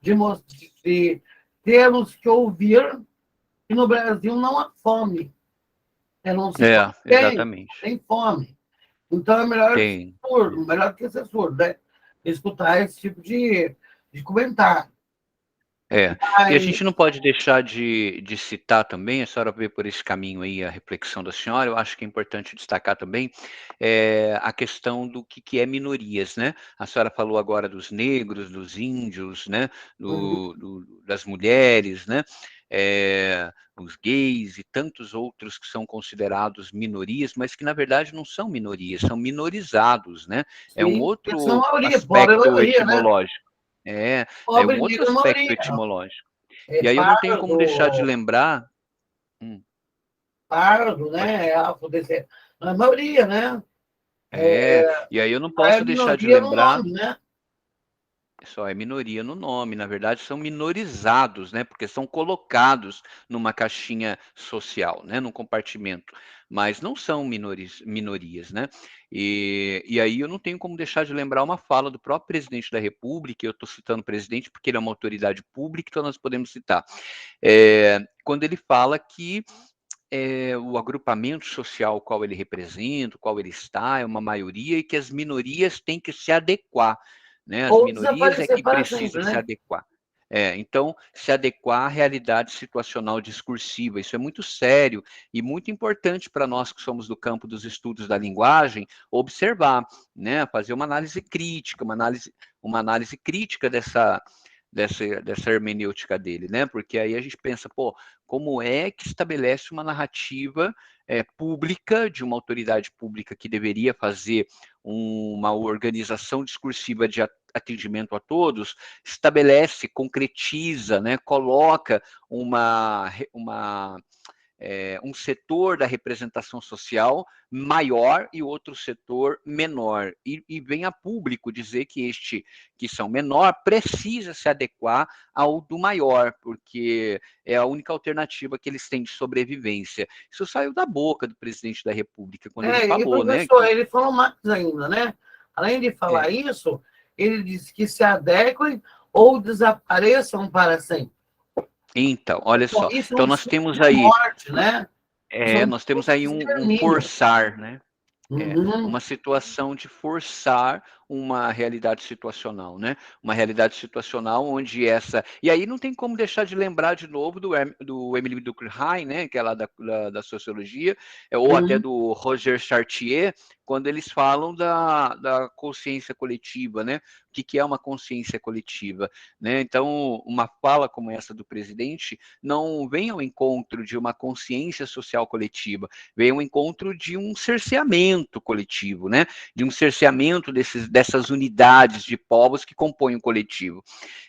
de termos que ouvir que no Brasil não há fome. Não se exatamente. tem fome. Então é melhor que ser surdo, né? Escutar esse tipo de comentário. E a gente não pode deixar de citar também, a senhora veio por esse caminho aí, a reflexão da senhora, eu acho que é importante destacar também a questão do que é minorias, né? A senhora falou agora dos negros, dos índios, né? Das mulheres, né? Os gays e tantos outros que são considerados minorias, mas que na verdade não são minorias, são minorizados, né? É um outro aspecto etimológico. É um outro aspecto etimológico. E aí eu não tenho como deixar de lembrar... Pardo, né? Afrodescendente. Na maioria, né? E aí eu não posso deixar de lembrar... Nome, né? Só é minoria no nome, na verdade são minorizados, né? Porque são colocados numa caixinha social, né? Num compartimento, mas não são minorias, né? E aí eu não tenho como deixar de lembrar uma fala do próprio presidente da República, eu estou citando o presidente porque ele é uma autoridade pública, então nós podemos citar, quando ele fala que o agrupamento social ao qual ele representa, o qual ele está, é uma maioria e que as minorias têm que se adequar, né? As minorias é que precisam se adequar. Então, se adequar à realidade situacional discursiva. Isso é muito sério e muito importante para nós que somos do campo dos estudos da linguagem, observar, né? Fazer uma análise crítica, uma análise crítica dessa hermenêutica dele, né? Porque aí a gente pensa, como é que estabelece uma narrativa pública, de uma autoridade pública que deveria fazer uma organização discursiva de atendimento a todos, estabelece, concretiza, né? Coloca um setor da representação social maior e outro setor menor. E vem a público dizer que este que são menor precisa se adequar ao do maior, porque é a única alternativa que eles têm de sobrevivência. Isso saiu da boca do presidente da República, quando ele falou, né? Ele falou mais ainda, né? Além de falar isso, ele disse que se adequem ou desapareçam para sempre. Então, olha só. Então nós temos aí... morte, né? Nós temos aí um forçar, né? Uma situação de forçar uma realidade situacional, né? Uma realidade situacional onde essa... E aí não tem como deixar de lembrar de novo do Emile Durkheim, né? Que é lá da sociologia, ou até do Roger Chartier, quando eles falam da consciência coletiva, né? O que é uma consciência coletiva, né? Então, uma fala como essa do presidente não vem ao encontro de uma consciência social coletiva, vem ao encontro de um cerceamento coletivo, né? De um cerceamento dessas unidades de povos que compõem o coletivo.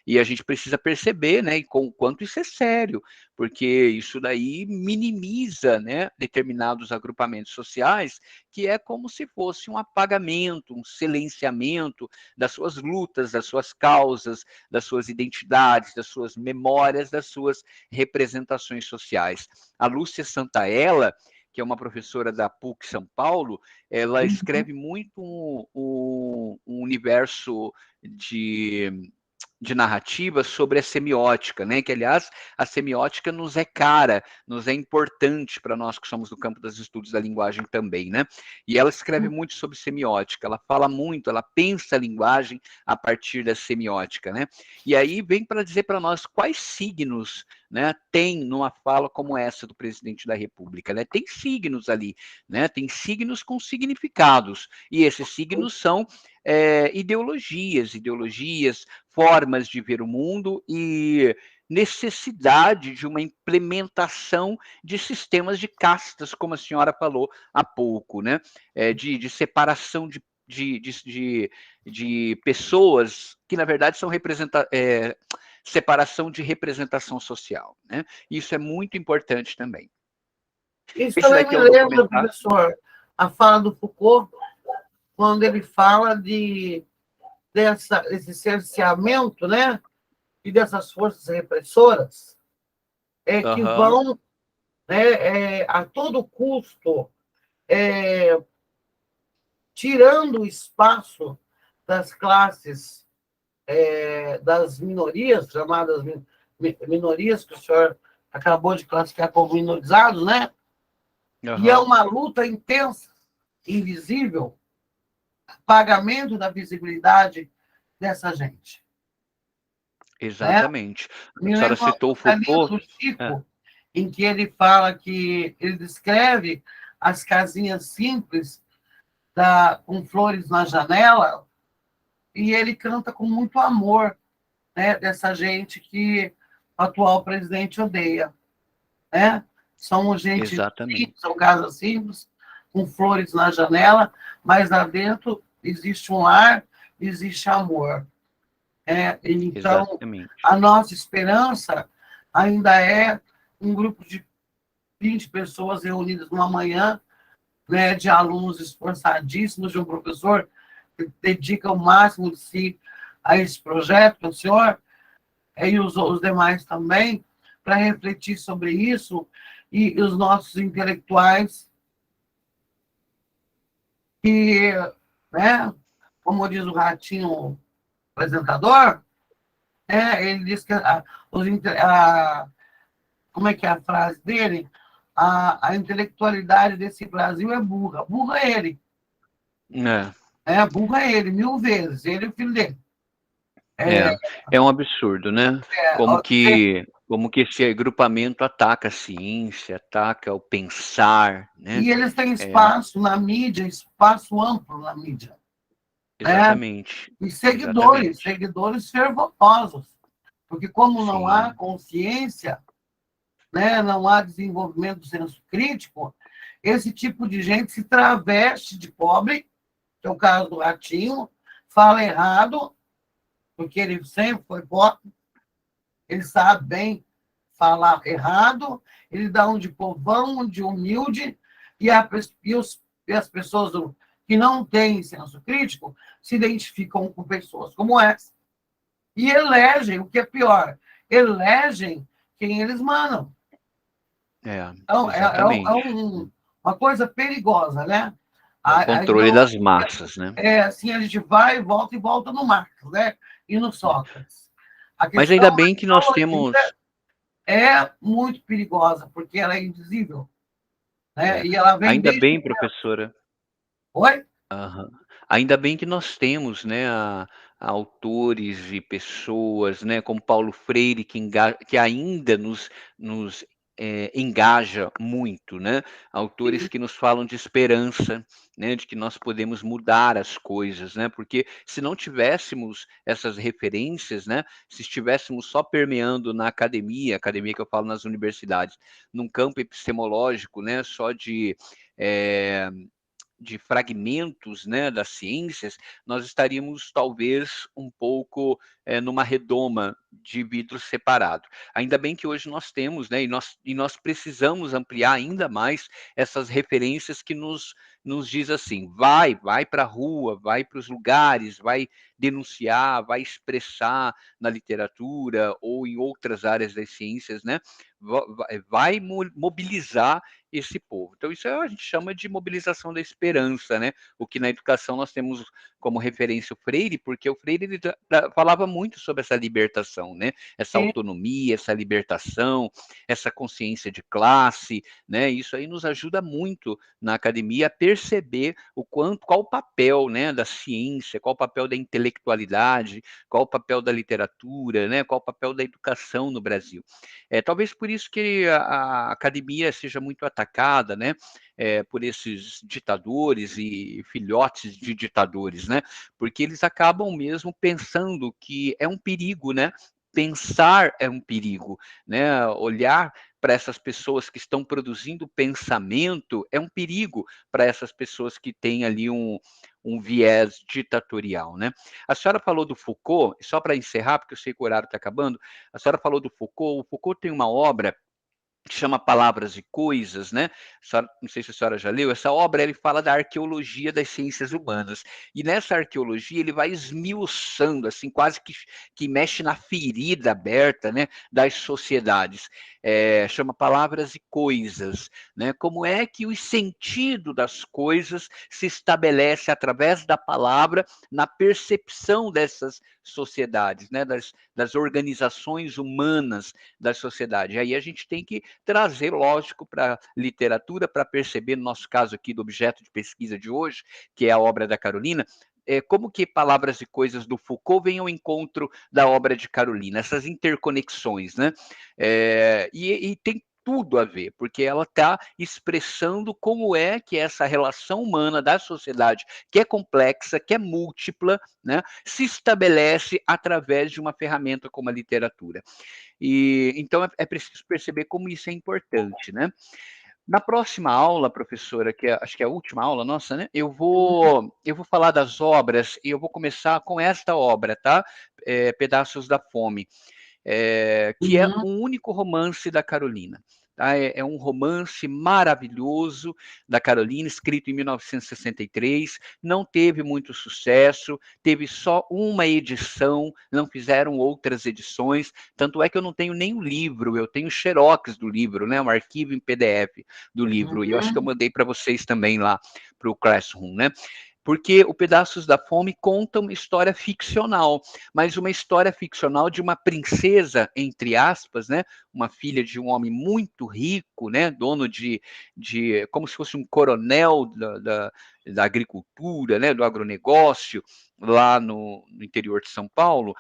E a gente precisa perceber, né, o quanto isso é sério, porque isso daí minimiza, né, determinados agrupamentos sociais, que é como se fosse um apagamento, um silenciamento das suas lutas, das suas causas, das suas identidades, das suas memórias, das suas representações sociais. A Lúcia Santaella, que é uma professora da PUC São Paulo, ela escreve muito um universo de narrativa sobre a semiótica, né? Que, aliás, a semiótica nos é cara, nos é importante para nós que somos do campo dos estudos da linguagem também, né? E ela escreve muito sobre semiótica, ela fala muito, ela pensa a linguagem a partir da semiótica, né? E aí vem para dizer para nós quais signos, né, tem numa fala como essa do presidente da República, né? Tem signos ali, né? Tem signos com significados, e esses signos são ideologias, formas de ver o mundo e necessidade de uma implementação de sistemas de castas, como a senhora falou há pouco, né? De separação de pessoas que, na verdade, são separação de representação social, né? Isso é muito importante também. Isso Esse também daqui me é o lembra, documentário. professor, a fala do Foucault, quando ele fala desse cerceamento, né? E dessas forças repressoras que vão, né, a todo custo, tirando o espaço das classes, das minorias, chamadas minorias, que o senhor acabou de classificar como minorizados, né? E é uma luta intensa, invisível, pagamento da visibilidade dessa gente. Exatamente. Me A senhora lembra citou o a linha Foucault. do Chico, em que ele fala que ele descreve as casinhas simples com flores na janela, e ele canta com muito amor, né, dessa gente que o atual presidente odeia. Né? São gente simples, são casas simples, com flores na janela, mas lá dentro existe um lar, existe amor. Então, Exatamente. a nossa esperança ainda é um grupo de 20 pessoas reunidas numa manhã, né, de alunos esforçadíssimos, de um professor que dedica o máximo de si a esse projeto, o senhor, e os demais também, para refletir sobre isso, e os nossos intelectuais, que, né, como diz o Ratinho apresentador, ele diz que como é que é a frase dele? A intelectualidade desse Brasil é burra. Burra é ele. Burra é ele, 1000 vezes. Ele e o filho dele. É um absurdo, né? Como que esse agrupamento ataca a ciência, ataca o pensar, né? E eles têm espaço na mídia, espaço amplo na mídia. Exatamente. E seguidores fervorosos. Porque como não há consciência, né, não há desenvolvimento do senso crítico, esse tipo de gente se traveste de pobre, que é o caso do Ratinho, fala errado, porque ele sempre foi pobre, ele sabe bem falar errado, ele dá um de povão, um de humilde, e as pessoas que não têm senso crítico se identificam com pessoas como essa. E elegem, o que é pior, elegem quem eles mandam. Então, uma coisa perigosa, né? O controle das massas, né? Assim, a gente vai e volta no Marx, né? E no Sócrates. Mas ainda bem que nós temos... É muito perigosa, porque ela é invisível. Né? E ela vem ainda bem, professora. Oi? Ainda bem que nós temos, né, autores e pessoas, né, como Paulo Freire, que ainda nos engaja muito, né? Autores que nos falam de esperança, né, de que nós podemos mudar as coisas, né? Porque se não tivéssemos essas referências, né, se estivéssemos só permeando na academia que eu falo nas universidades, num campo epistemológico, né, só de fragmentos, né, das ciências, nós estaríamos talvez um pouco numa redoma de vidro separado. Ainda bem que hoje nós temos, né, e nós precisamos ampliar ainda mais essas referências que nos diz assim, vai para a rua, vai para os lugares, vai denunciar, vai expressar na literatura ou em outras áreas das ciências, né, vai mobilizar esse povo. Então, isso a gente chama de mobilização da esperança, né? O que na educação nós temos como referência o Freire, porque o Freire ele falava muito sobre essa libertação, né? Essa autonomia, essa libertação, essa consciência de classe, né? Isso aí nos ajuda muito na academia a perceber qual o papel, né, da ciência, qual o papel da intelectualidade, qual o papel da literatura, né? Qual o papel da educação no Brasil. Talvez por isso que a academia seja muito atacada, né? Por esses ditadores e filhotes de ditadores, né? Porque eles acabam mesmo pensando que é um perigo, né? Pensar é um perigo, né? Olhar para essas pessoas que estão produzindo pensamento é um perigo para essas pessoas que têm ali um viés ditatorial, né? A senhora falou do Foucault, só para encerrar, porque eu sei que o horário está acabando, a senhora falou do Foucault, o Foucault tem uma obra que chama Palavras e Coisas, né? Não sei se a senhora já leu, essa obra ele fala da arqueologia das ciências humanas, e nessa arqueologia ele vai esmiuçando, assim, quase que mexe na ferida aberta, né, das sociedades, chama Palavras e Coisas, né? Como é que o sentido das coisas se estabelece através da palavra na percepção dessas sociedades, né, das organizações humanas da sociedade. Aí a gente tem que trazer, lógico, para a literatura, para perceber, no nosso caso aqui do objeto de pesquisa de hoje, que é a obra da Carolina, como que Palavras e Coisas do Foucault vêm ao encontro da obra de Carolina, essas interconexões, né? E tem tudo a ver, porque ela está expressando como é que essa relação humana da sociedade, que é complexa, que é múltipla, né, se estabelece através de uma ferramenta como a literatura. E então é preciso perceber como isso é importante, né? Na próxima aula, professora, acho que é a última aula nossa, né? Eu vou falar das obras e eu vou começar com esta obra, tá? Pedaços da Fome, que é um único romance da Carolina. Tá? É um romance maravilhoso da Carolina, escrito em 1963, não teve muito sucesso, teve só uma edição, não fizeram outras edições, tanto é que eu não tenho nem o livro, eu tenho xerox do livro, né, um arquivo em PDF do livro, e eu acho que eu mandei para vocês também lá para o Classroom, né? Porque o Pedaços da Fome conta uma história ficcional, mas uma história ficcional de uma princesa, entre aspas, né, uma filha de um homem muito rico, né, dono de como se fosse um coronel da agricultura, né, do agronegócio, lá no interior de São Paulo,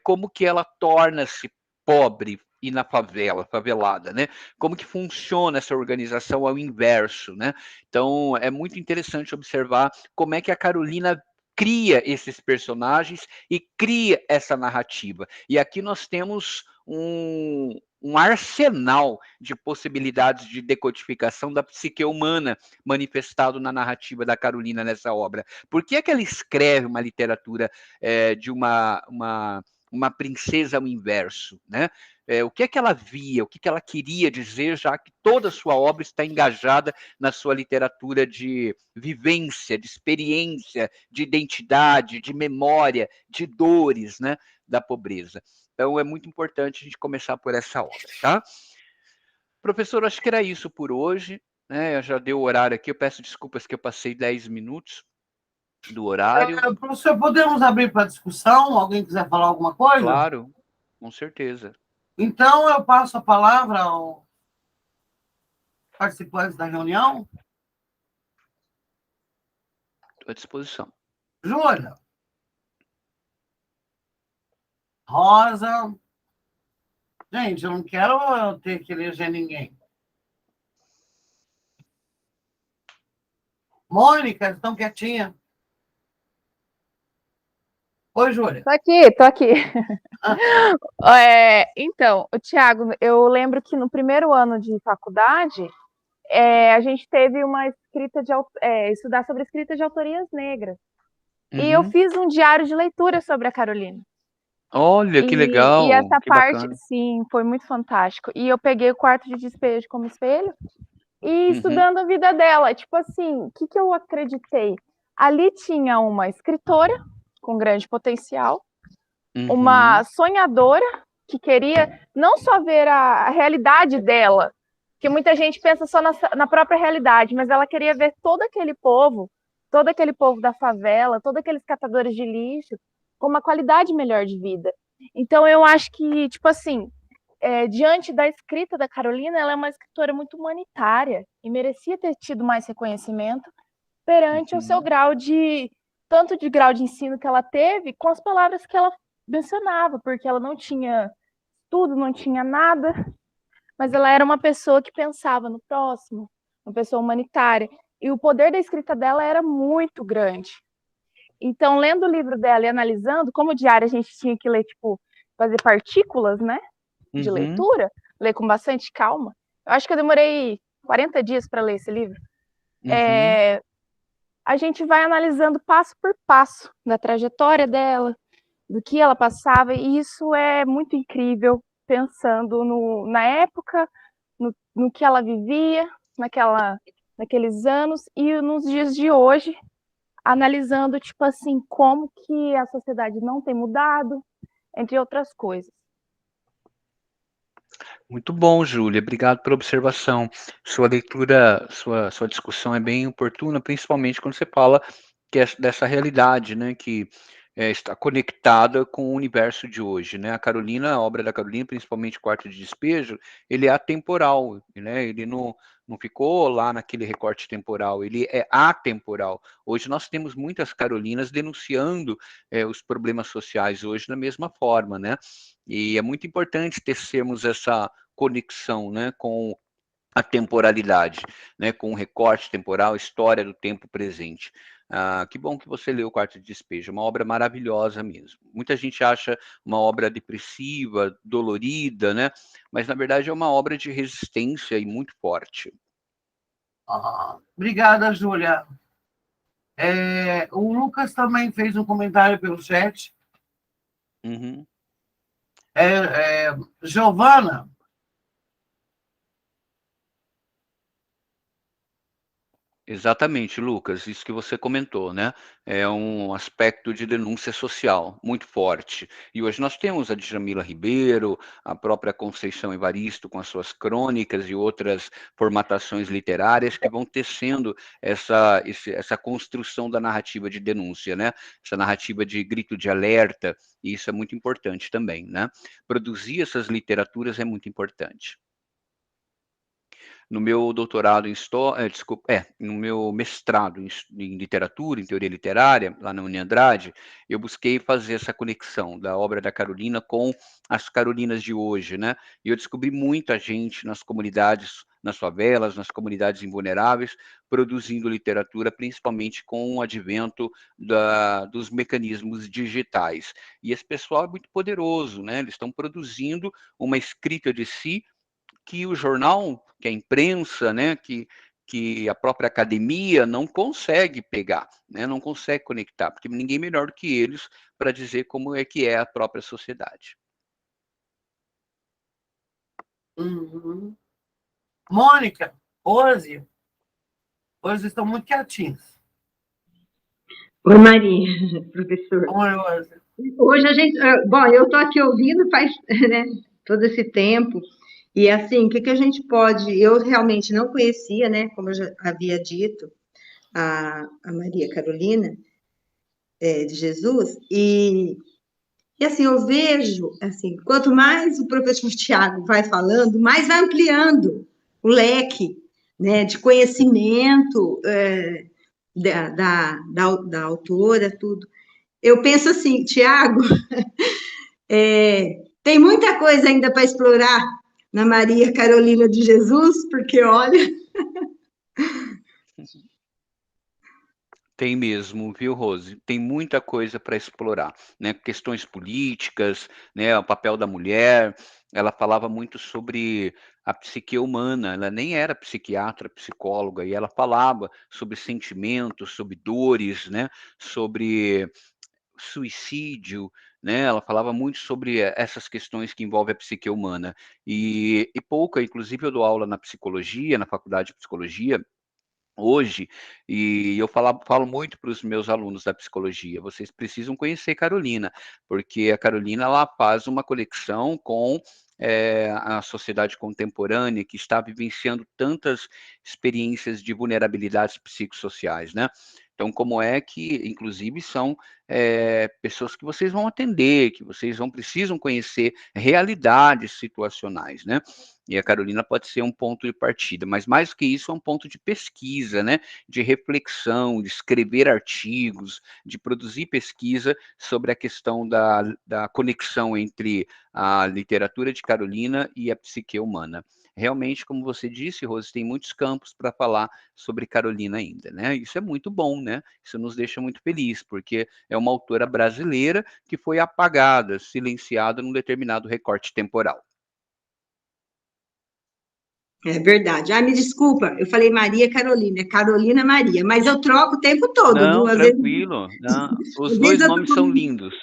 como que ela torna-se pobre e na favelada, né? Como que funciona essa organização ao inverso, né? Então, é muito interessante observar como é que a Carolina cria esses personagens e cria essa narrativa. E aqui nós temos um arsenal de possibilidades de decodificação da psique humana manifestado na narrativa da Carolina nessa obra. Por que é que ela escreve uma literatura de uma princesa ao inverso, né? O que é que ela via, o que é que ela queria dizer, já que toda a sua obra está engajada na sua literatura de vivência, de experiência, de identidade, de memória, de dores, né, da pobreza. Então, é muito importante a gente começar por essa obra, tá? Professor, acho que era isso por hoje, né? Já deu o horário aqui, eu peço desculpas que eu passei 10 minutos do horário. Professor, podemos abrir para discussão? Alguém quiser falar alguma coisa? Claro, com certeza. Então, eu passo a palavra aos participantes da reunião. Estou à disposição. Júlia. Rosa. Gente, eu não quero ter que eleger ninguém. Mônica, estão quietinha. Oi, Júlia. Tô aqui. Então, Tiago, eu lembro que no primeiro ano de faculdade, a gente teve uma escrita estudar sobre escrita de autorias negras. Uhum. E eu fiz um diário de leitura sobre a Carolina. Olha, que legal. E essa que parte, bacana. sim, foi muito fantástico. E eu peguei o Quarto de Despejo como espelho e estudando a vida dela. Tipo assim, o que eu acreditei? Ali tinha uma escritora com grande potencial, uma sonhadora que queria não só ver a realidade dela, que muita gente pensa só na própria realidade, mas ela queria ver todo aquele povo todo aquele povo da favela, todos aqueles catadores de lixo, com uma qualidade melhor de vida. Então, eu acho que, tipo assim, diante da escrita da Carolina, ela é uma escritora muito humanitária e merecia ter tido mais reconhecimento perante o seu grau de, tanto de grau de ensino que ela teve, com as palavras que ela mencionava, porque ela não tinha tudo, não tinha nada, mas ela era uma pessoa que pensava no próximo, uma pessoa humanitária. E o poder da escrita dela era muito grande. Então, lendo o livro dela e analisando, como diário a gente tinha que ler, tipo, fazer partículas, né, de leitura, ler com bastante calma. Eu acho que eu demorei 40 dias para ler esse livro. A gente vai analisando passo por passo da trajetória dela, do que ela passava, e isso é muito incrível, pensando na época, no que ela vivia, naqueles anos, e nos dias de hoje, analisando, tipo assim, como que a sociedade não tem mudado, entre outras coisas. Muito bom, Júlia, obrigado pela observação. Sua leitura, sua discussão é bem oportuna, principalmente quando você fala que dessa realidade, né, que está conectada com o universo de hoje, né? A obra da Carolina, principalmente Quarto de Despejo, ele é atemporal, né? Ele não ficou lá naquele recorte temporal, ele é atemporal. Hoje nós temos muitas Carolinas denunciando os problemas sociais hoje da mesma forma, né? E é muito importante tecermos essa conexão, né, com a temporalidade, né, com o recorte temporal, história do tempo presente. Que bom que você leu o Quarto de Despejo, uma obra maravilhosa mesmo. Muita gente acha uma obra depressiva, dolorida, né, mas na verdade é uma obra de resistência e muito forte. Obrigada, Júlia. O Lucas também fez um comentário pelo chat. Giovana, Exatamente, Lucas, isso que você comentou, né? É um aspecto de denúncia social muito forte. E hoje nós temos a Djamila Ribeiro, a própria Conceição Evaristo com as suas crônicas e outras formatações literárias que vão tecendo essa construção da narrativa de denúncia, né? Essa narrativa de grito de alerta, e isso é muito importante também, né? Produzir essas literaturas é muito importante. No meu doutorado em história, no meu mestrado em literatura, em teoria literária, lá na Uniandrade, eu busquei fazer essa conexão da obra da Carolina com as Carolinas de hoje, né? E eu descobri muita gente nas comunidades, nas favelas, nas comunidades invulneráveis, produzindo literatura, principalmente com o advento dos mecanismos digitais. E esse pessoal é muito poderoso, né? Eles estão produzindo uma escrita de si que o jornal, que a imprensa, né, que a própria academia não consegue pegar, né, não consegue conectar, porque ninguém melhor do que eles para dizer como é que é a própria sociedade. Mônica, hoje estão muito quietinhos. Oi, Maria, professor. Oi, Rose. Hoje a gente... Bom, eu estou aqui ouvindo faz né, todo esse tempo, e assim, o que a gente pode... Eu realmente não conhecia, né, como eu já havia dito, a Maria Carolina de Jesus, e assim, eu vejo, assim, quanto mais o professor Tiago vai falando, mais vai ampliando o leque, né, de conhecimento da autora, tudo. Eu penso assim, Tiago, tem muita coisa ainda para explorar na Maria Carolina de Jesus, porque, olha... Tem mesmo, viu, Rose? Tem muita coisa para explorar, né? Questões políticas, né? O papel da mulher. Ela falava muito sobre a psique humana. Ela nem era psiquiatra, psicóloga, e ela falava sobre sentimentos, sobre dores, né? Sobre suicídio, né? Ela falava muito sobre essas questões que envolvem a psique humana. E pouca, inclusive eu dou aula na psicologia, na faculdade de psicologia, hoje, e eu falo muito para os meus alunos da psicologia, vocês precisam conhecer Carolina, porque a Carolina ela faz uma conexão com a sociedade contemporânea que está vivenciando tantas experiências de vulnerabilidades psicossociais, né? Então, como é que, inclusive, são pessoas que vocês vão atender, que vocês precisam conhecer realidades situacionais, né? E a Carolina pode ser um ponto de partida, mas mais do que isso, é um ponto de pesquisa, né? De reflexão, de escrever artigos, de produzir pesquisa sobre a questão da conexão entre a literatura de Carolina e a psique humana. Realmente, como você disse, Rose, tem muitos campos para falar sobre Carolina ainda, né? Isso é muito bom, né? Isso nos deixa muito felizes, porque é uma autora brasileira que foi apagada, silenciada num determinado recorte temporal. É verdade. Ah, me desculpa, eu falei Maria Carolina, é Carolina Maria, mas eu troco o tempo todo, viu? Não, tranquilo. Não, os Às vezes dois eu nomes são tô lindos.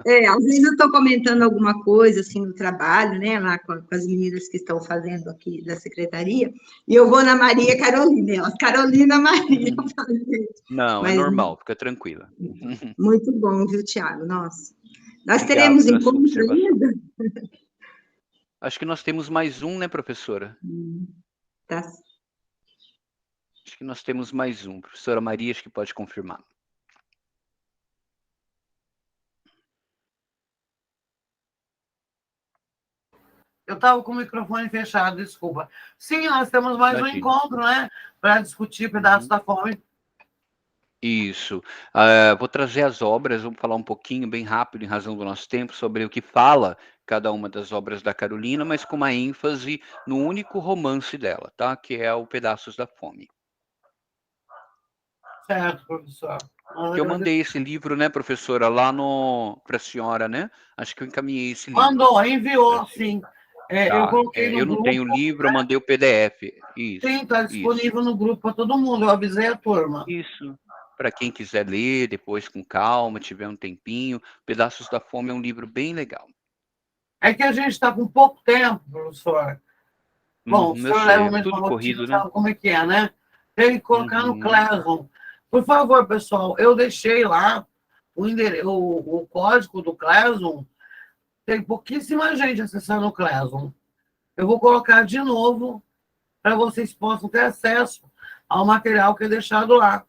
às vezes eu estou comentando alguma coisa assim no trabalho, né, lá com as meninas que estão fazendo aqui da secretaria, e eu vou na Maria Carolina, elas, Carolina Maria, eu falei, gente, Não, é mas normal, fica tranquila. muito bom, viu, Tiago? Nossa. Nós Obrigado teremos pela sua encontro observação. ainda? Acho que nós temos mais um, né, professora? Tá. Acho que nós temos mais um. Professora Maria, acho que pode confirmar. Eu estava com o microfone fechado, desculpa. Sim, nós temos mais um Imagina. encontro, né? Para discutir pedaços da fome. Isso. Vou trazer as obras, vamos falar um pouquinho, bem rápido, em razão do nosso tempo, sobre o que fala cada uma das obras da Carolina, mas com uma ênfase no único romance dela, tá? Que é o Pedaços da Fome. Certo, professor. Nós Eu mandei agradecemos. esse livro, né, professora, lá para a senhora, né? Acho que eu encaminhei esse livro. Mandou, enviou, sim. Eu Tá. coloquei no Eu não tenho grupo. livro, eu mandei o PDF. Sim, Isso, está isso. disponível no grupo para todo mundo. Eu avisei a turma. Isso. Para quem quiser ler depois com calma, tiver um tempinho. Pedaços da Fome é um livro bem legal. É que a gente está com pouco tempo, professor. Bom, o Eu senhor leva sei, a é mesma tudo rotina, corrido, né? sabe como é que é, né? Tem que colocar no Uhum. Classroom. Por favor, pessoal, eu deixei lá o código do Classroom. Tem pouquíssima gente acessando o Classroom. Eu vou colocar de novo para vocês possam ter acesso ao material que é deixado lá.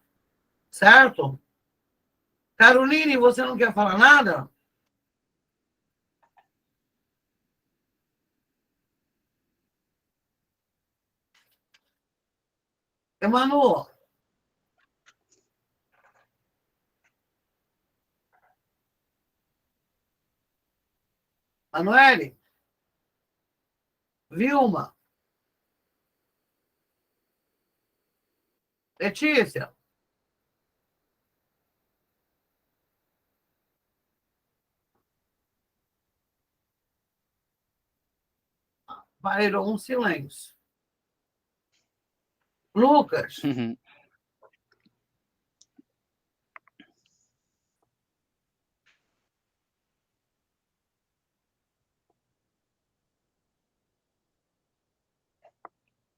Certo? Caroline, você não quer falar nada? Emanu, Manoele, Vilma, Letícia, pairou um silêncio. Lucas, Uhum.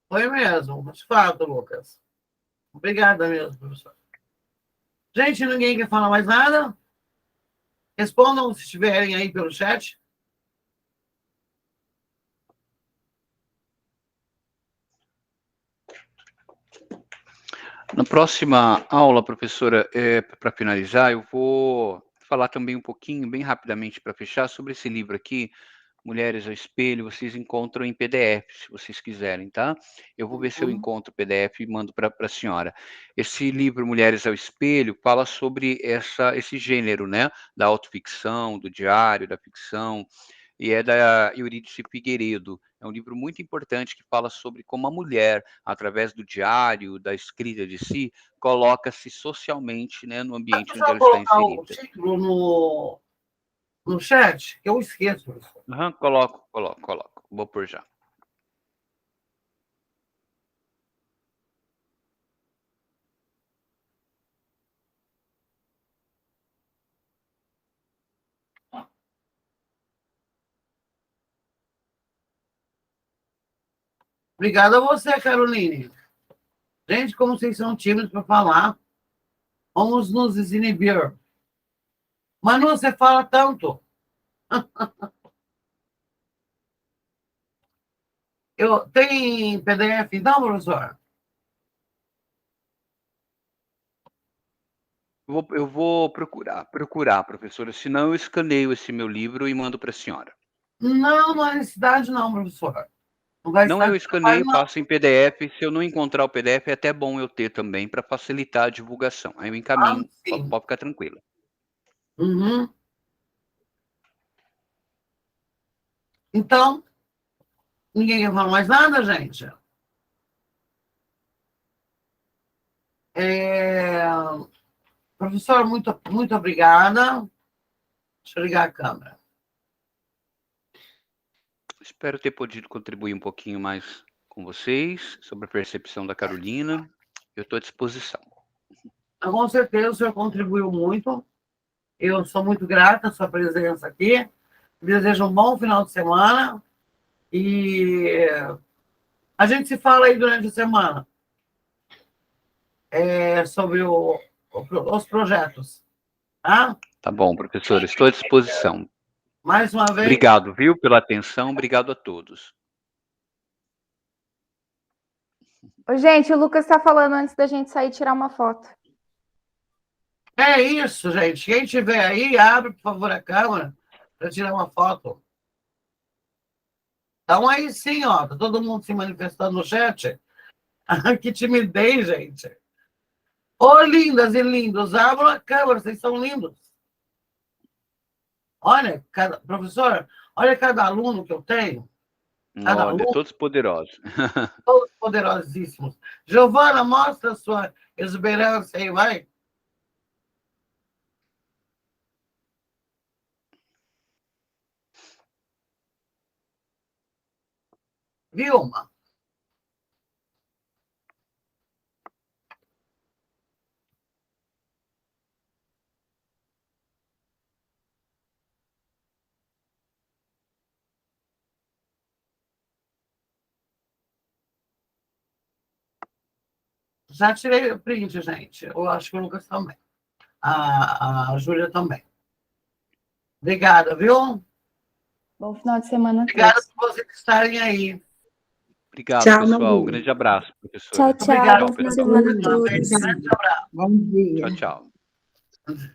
foi mesmo, de fato, Lucas. Obrigada mesmo, professor. Gente, ninguém quer falar mais nada? Respondam se estiverem aí pelo chat. Na próxima aula, professora, para finalizar, eu vou falar também um pouquinho, bem rapidamente para fechar, sobre esse livro aqui, Mulheres ao Espelho. Vocês encontram em PDF, se vocês quiserem, tá? Eu vou ver se eu encontro o PDF e mando para a senhora. Esse livro, Mulheres ao Espelho, fala sobre esse gênero, né? Da autoficção, do diário, da ficção, e é da Eurídice Figueiredo. É um livro muito importante que fala sobre como a mulher, através do diário, da escrita de si, coloca-se socialmente, né, no ambiente onde Só ela está colocar o inserida. título no chat, que eu esqueço, professor. Uhum, coloco. Vou por já. Obrigado a você, Caroline. Gente, como vocês são tímidos para falar, vamos nos desinibir. Manu, você fala tanto. Tem PDF, então, professor? Eu vou procurar, professora, senão eu escaneio esse meu livro e mando para a senhora. Não, não há necessidade não, professor. Não vai Não, estar eu de trabalho, escaneio, não. passo em PDF. Se eu não encontrar o PDF, é até bom eu ter também para facilitar a divulgação. Aí eu Ah, encaminho, sim. pode ficar tranquila. Uhum. Então, ninguém quer falar mais nada, gente? Professor, muito, muito obrigada. Deixa eu ligar a câmera. Espero ter podido contribuir um pouquinho mais com vocês sobre a percepção da Carolina. Eu estou à disposição. Com certeza, o senhor contribuiu muito. Eu sou muito grata à sua presença aqui. Desejo um bom final de semana. E a gente se fala aí durante a semana sobre os projetos. Tá? Tá bom, professor, estou à disposição. Mais uma vez. Obrigado, viu, pela atenção. Obrigado a todos. Ô, gente, o Lucas está falando antes da gente sair tirar uma foto. É isso, gente. Quem tiver aí, abre, por favor, a câmera para tirar uma foto. Então, aí sim, ó, tá todo mundo se manifestando no chat. Que timidez, gente. Ô, lindas e lindos, abram a câmera, vocês são lindos. Olha, professor, olha cada aluno que eu tenho. Cada Olha, aluno, todos poderosos. todos poderosíssimos. Giovana, mostra a sua exuberância aí, vai. Vilma. Já tirei o print, gente. Eu acho que o Lucas também. A Júlia também. Obrigada, viu? Bom final de semana a Obrigada todos. por vocês estarem aí. Obrigado, Tchau, pessoal. Um Malu. grande abraço, professora. Tchau, tchau. Obrigado. Bom final de pessoal. semana a todos. Grande abraço. Bom dia. Tchau, tchau.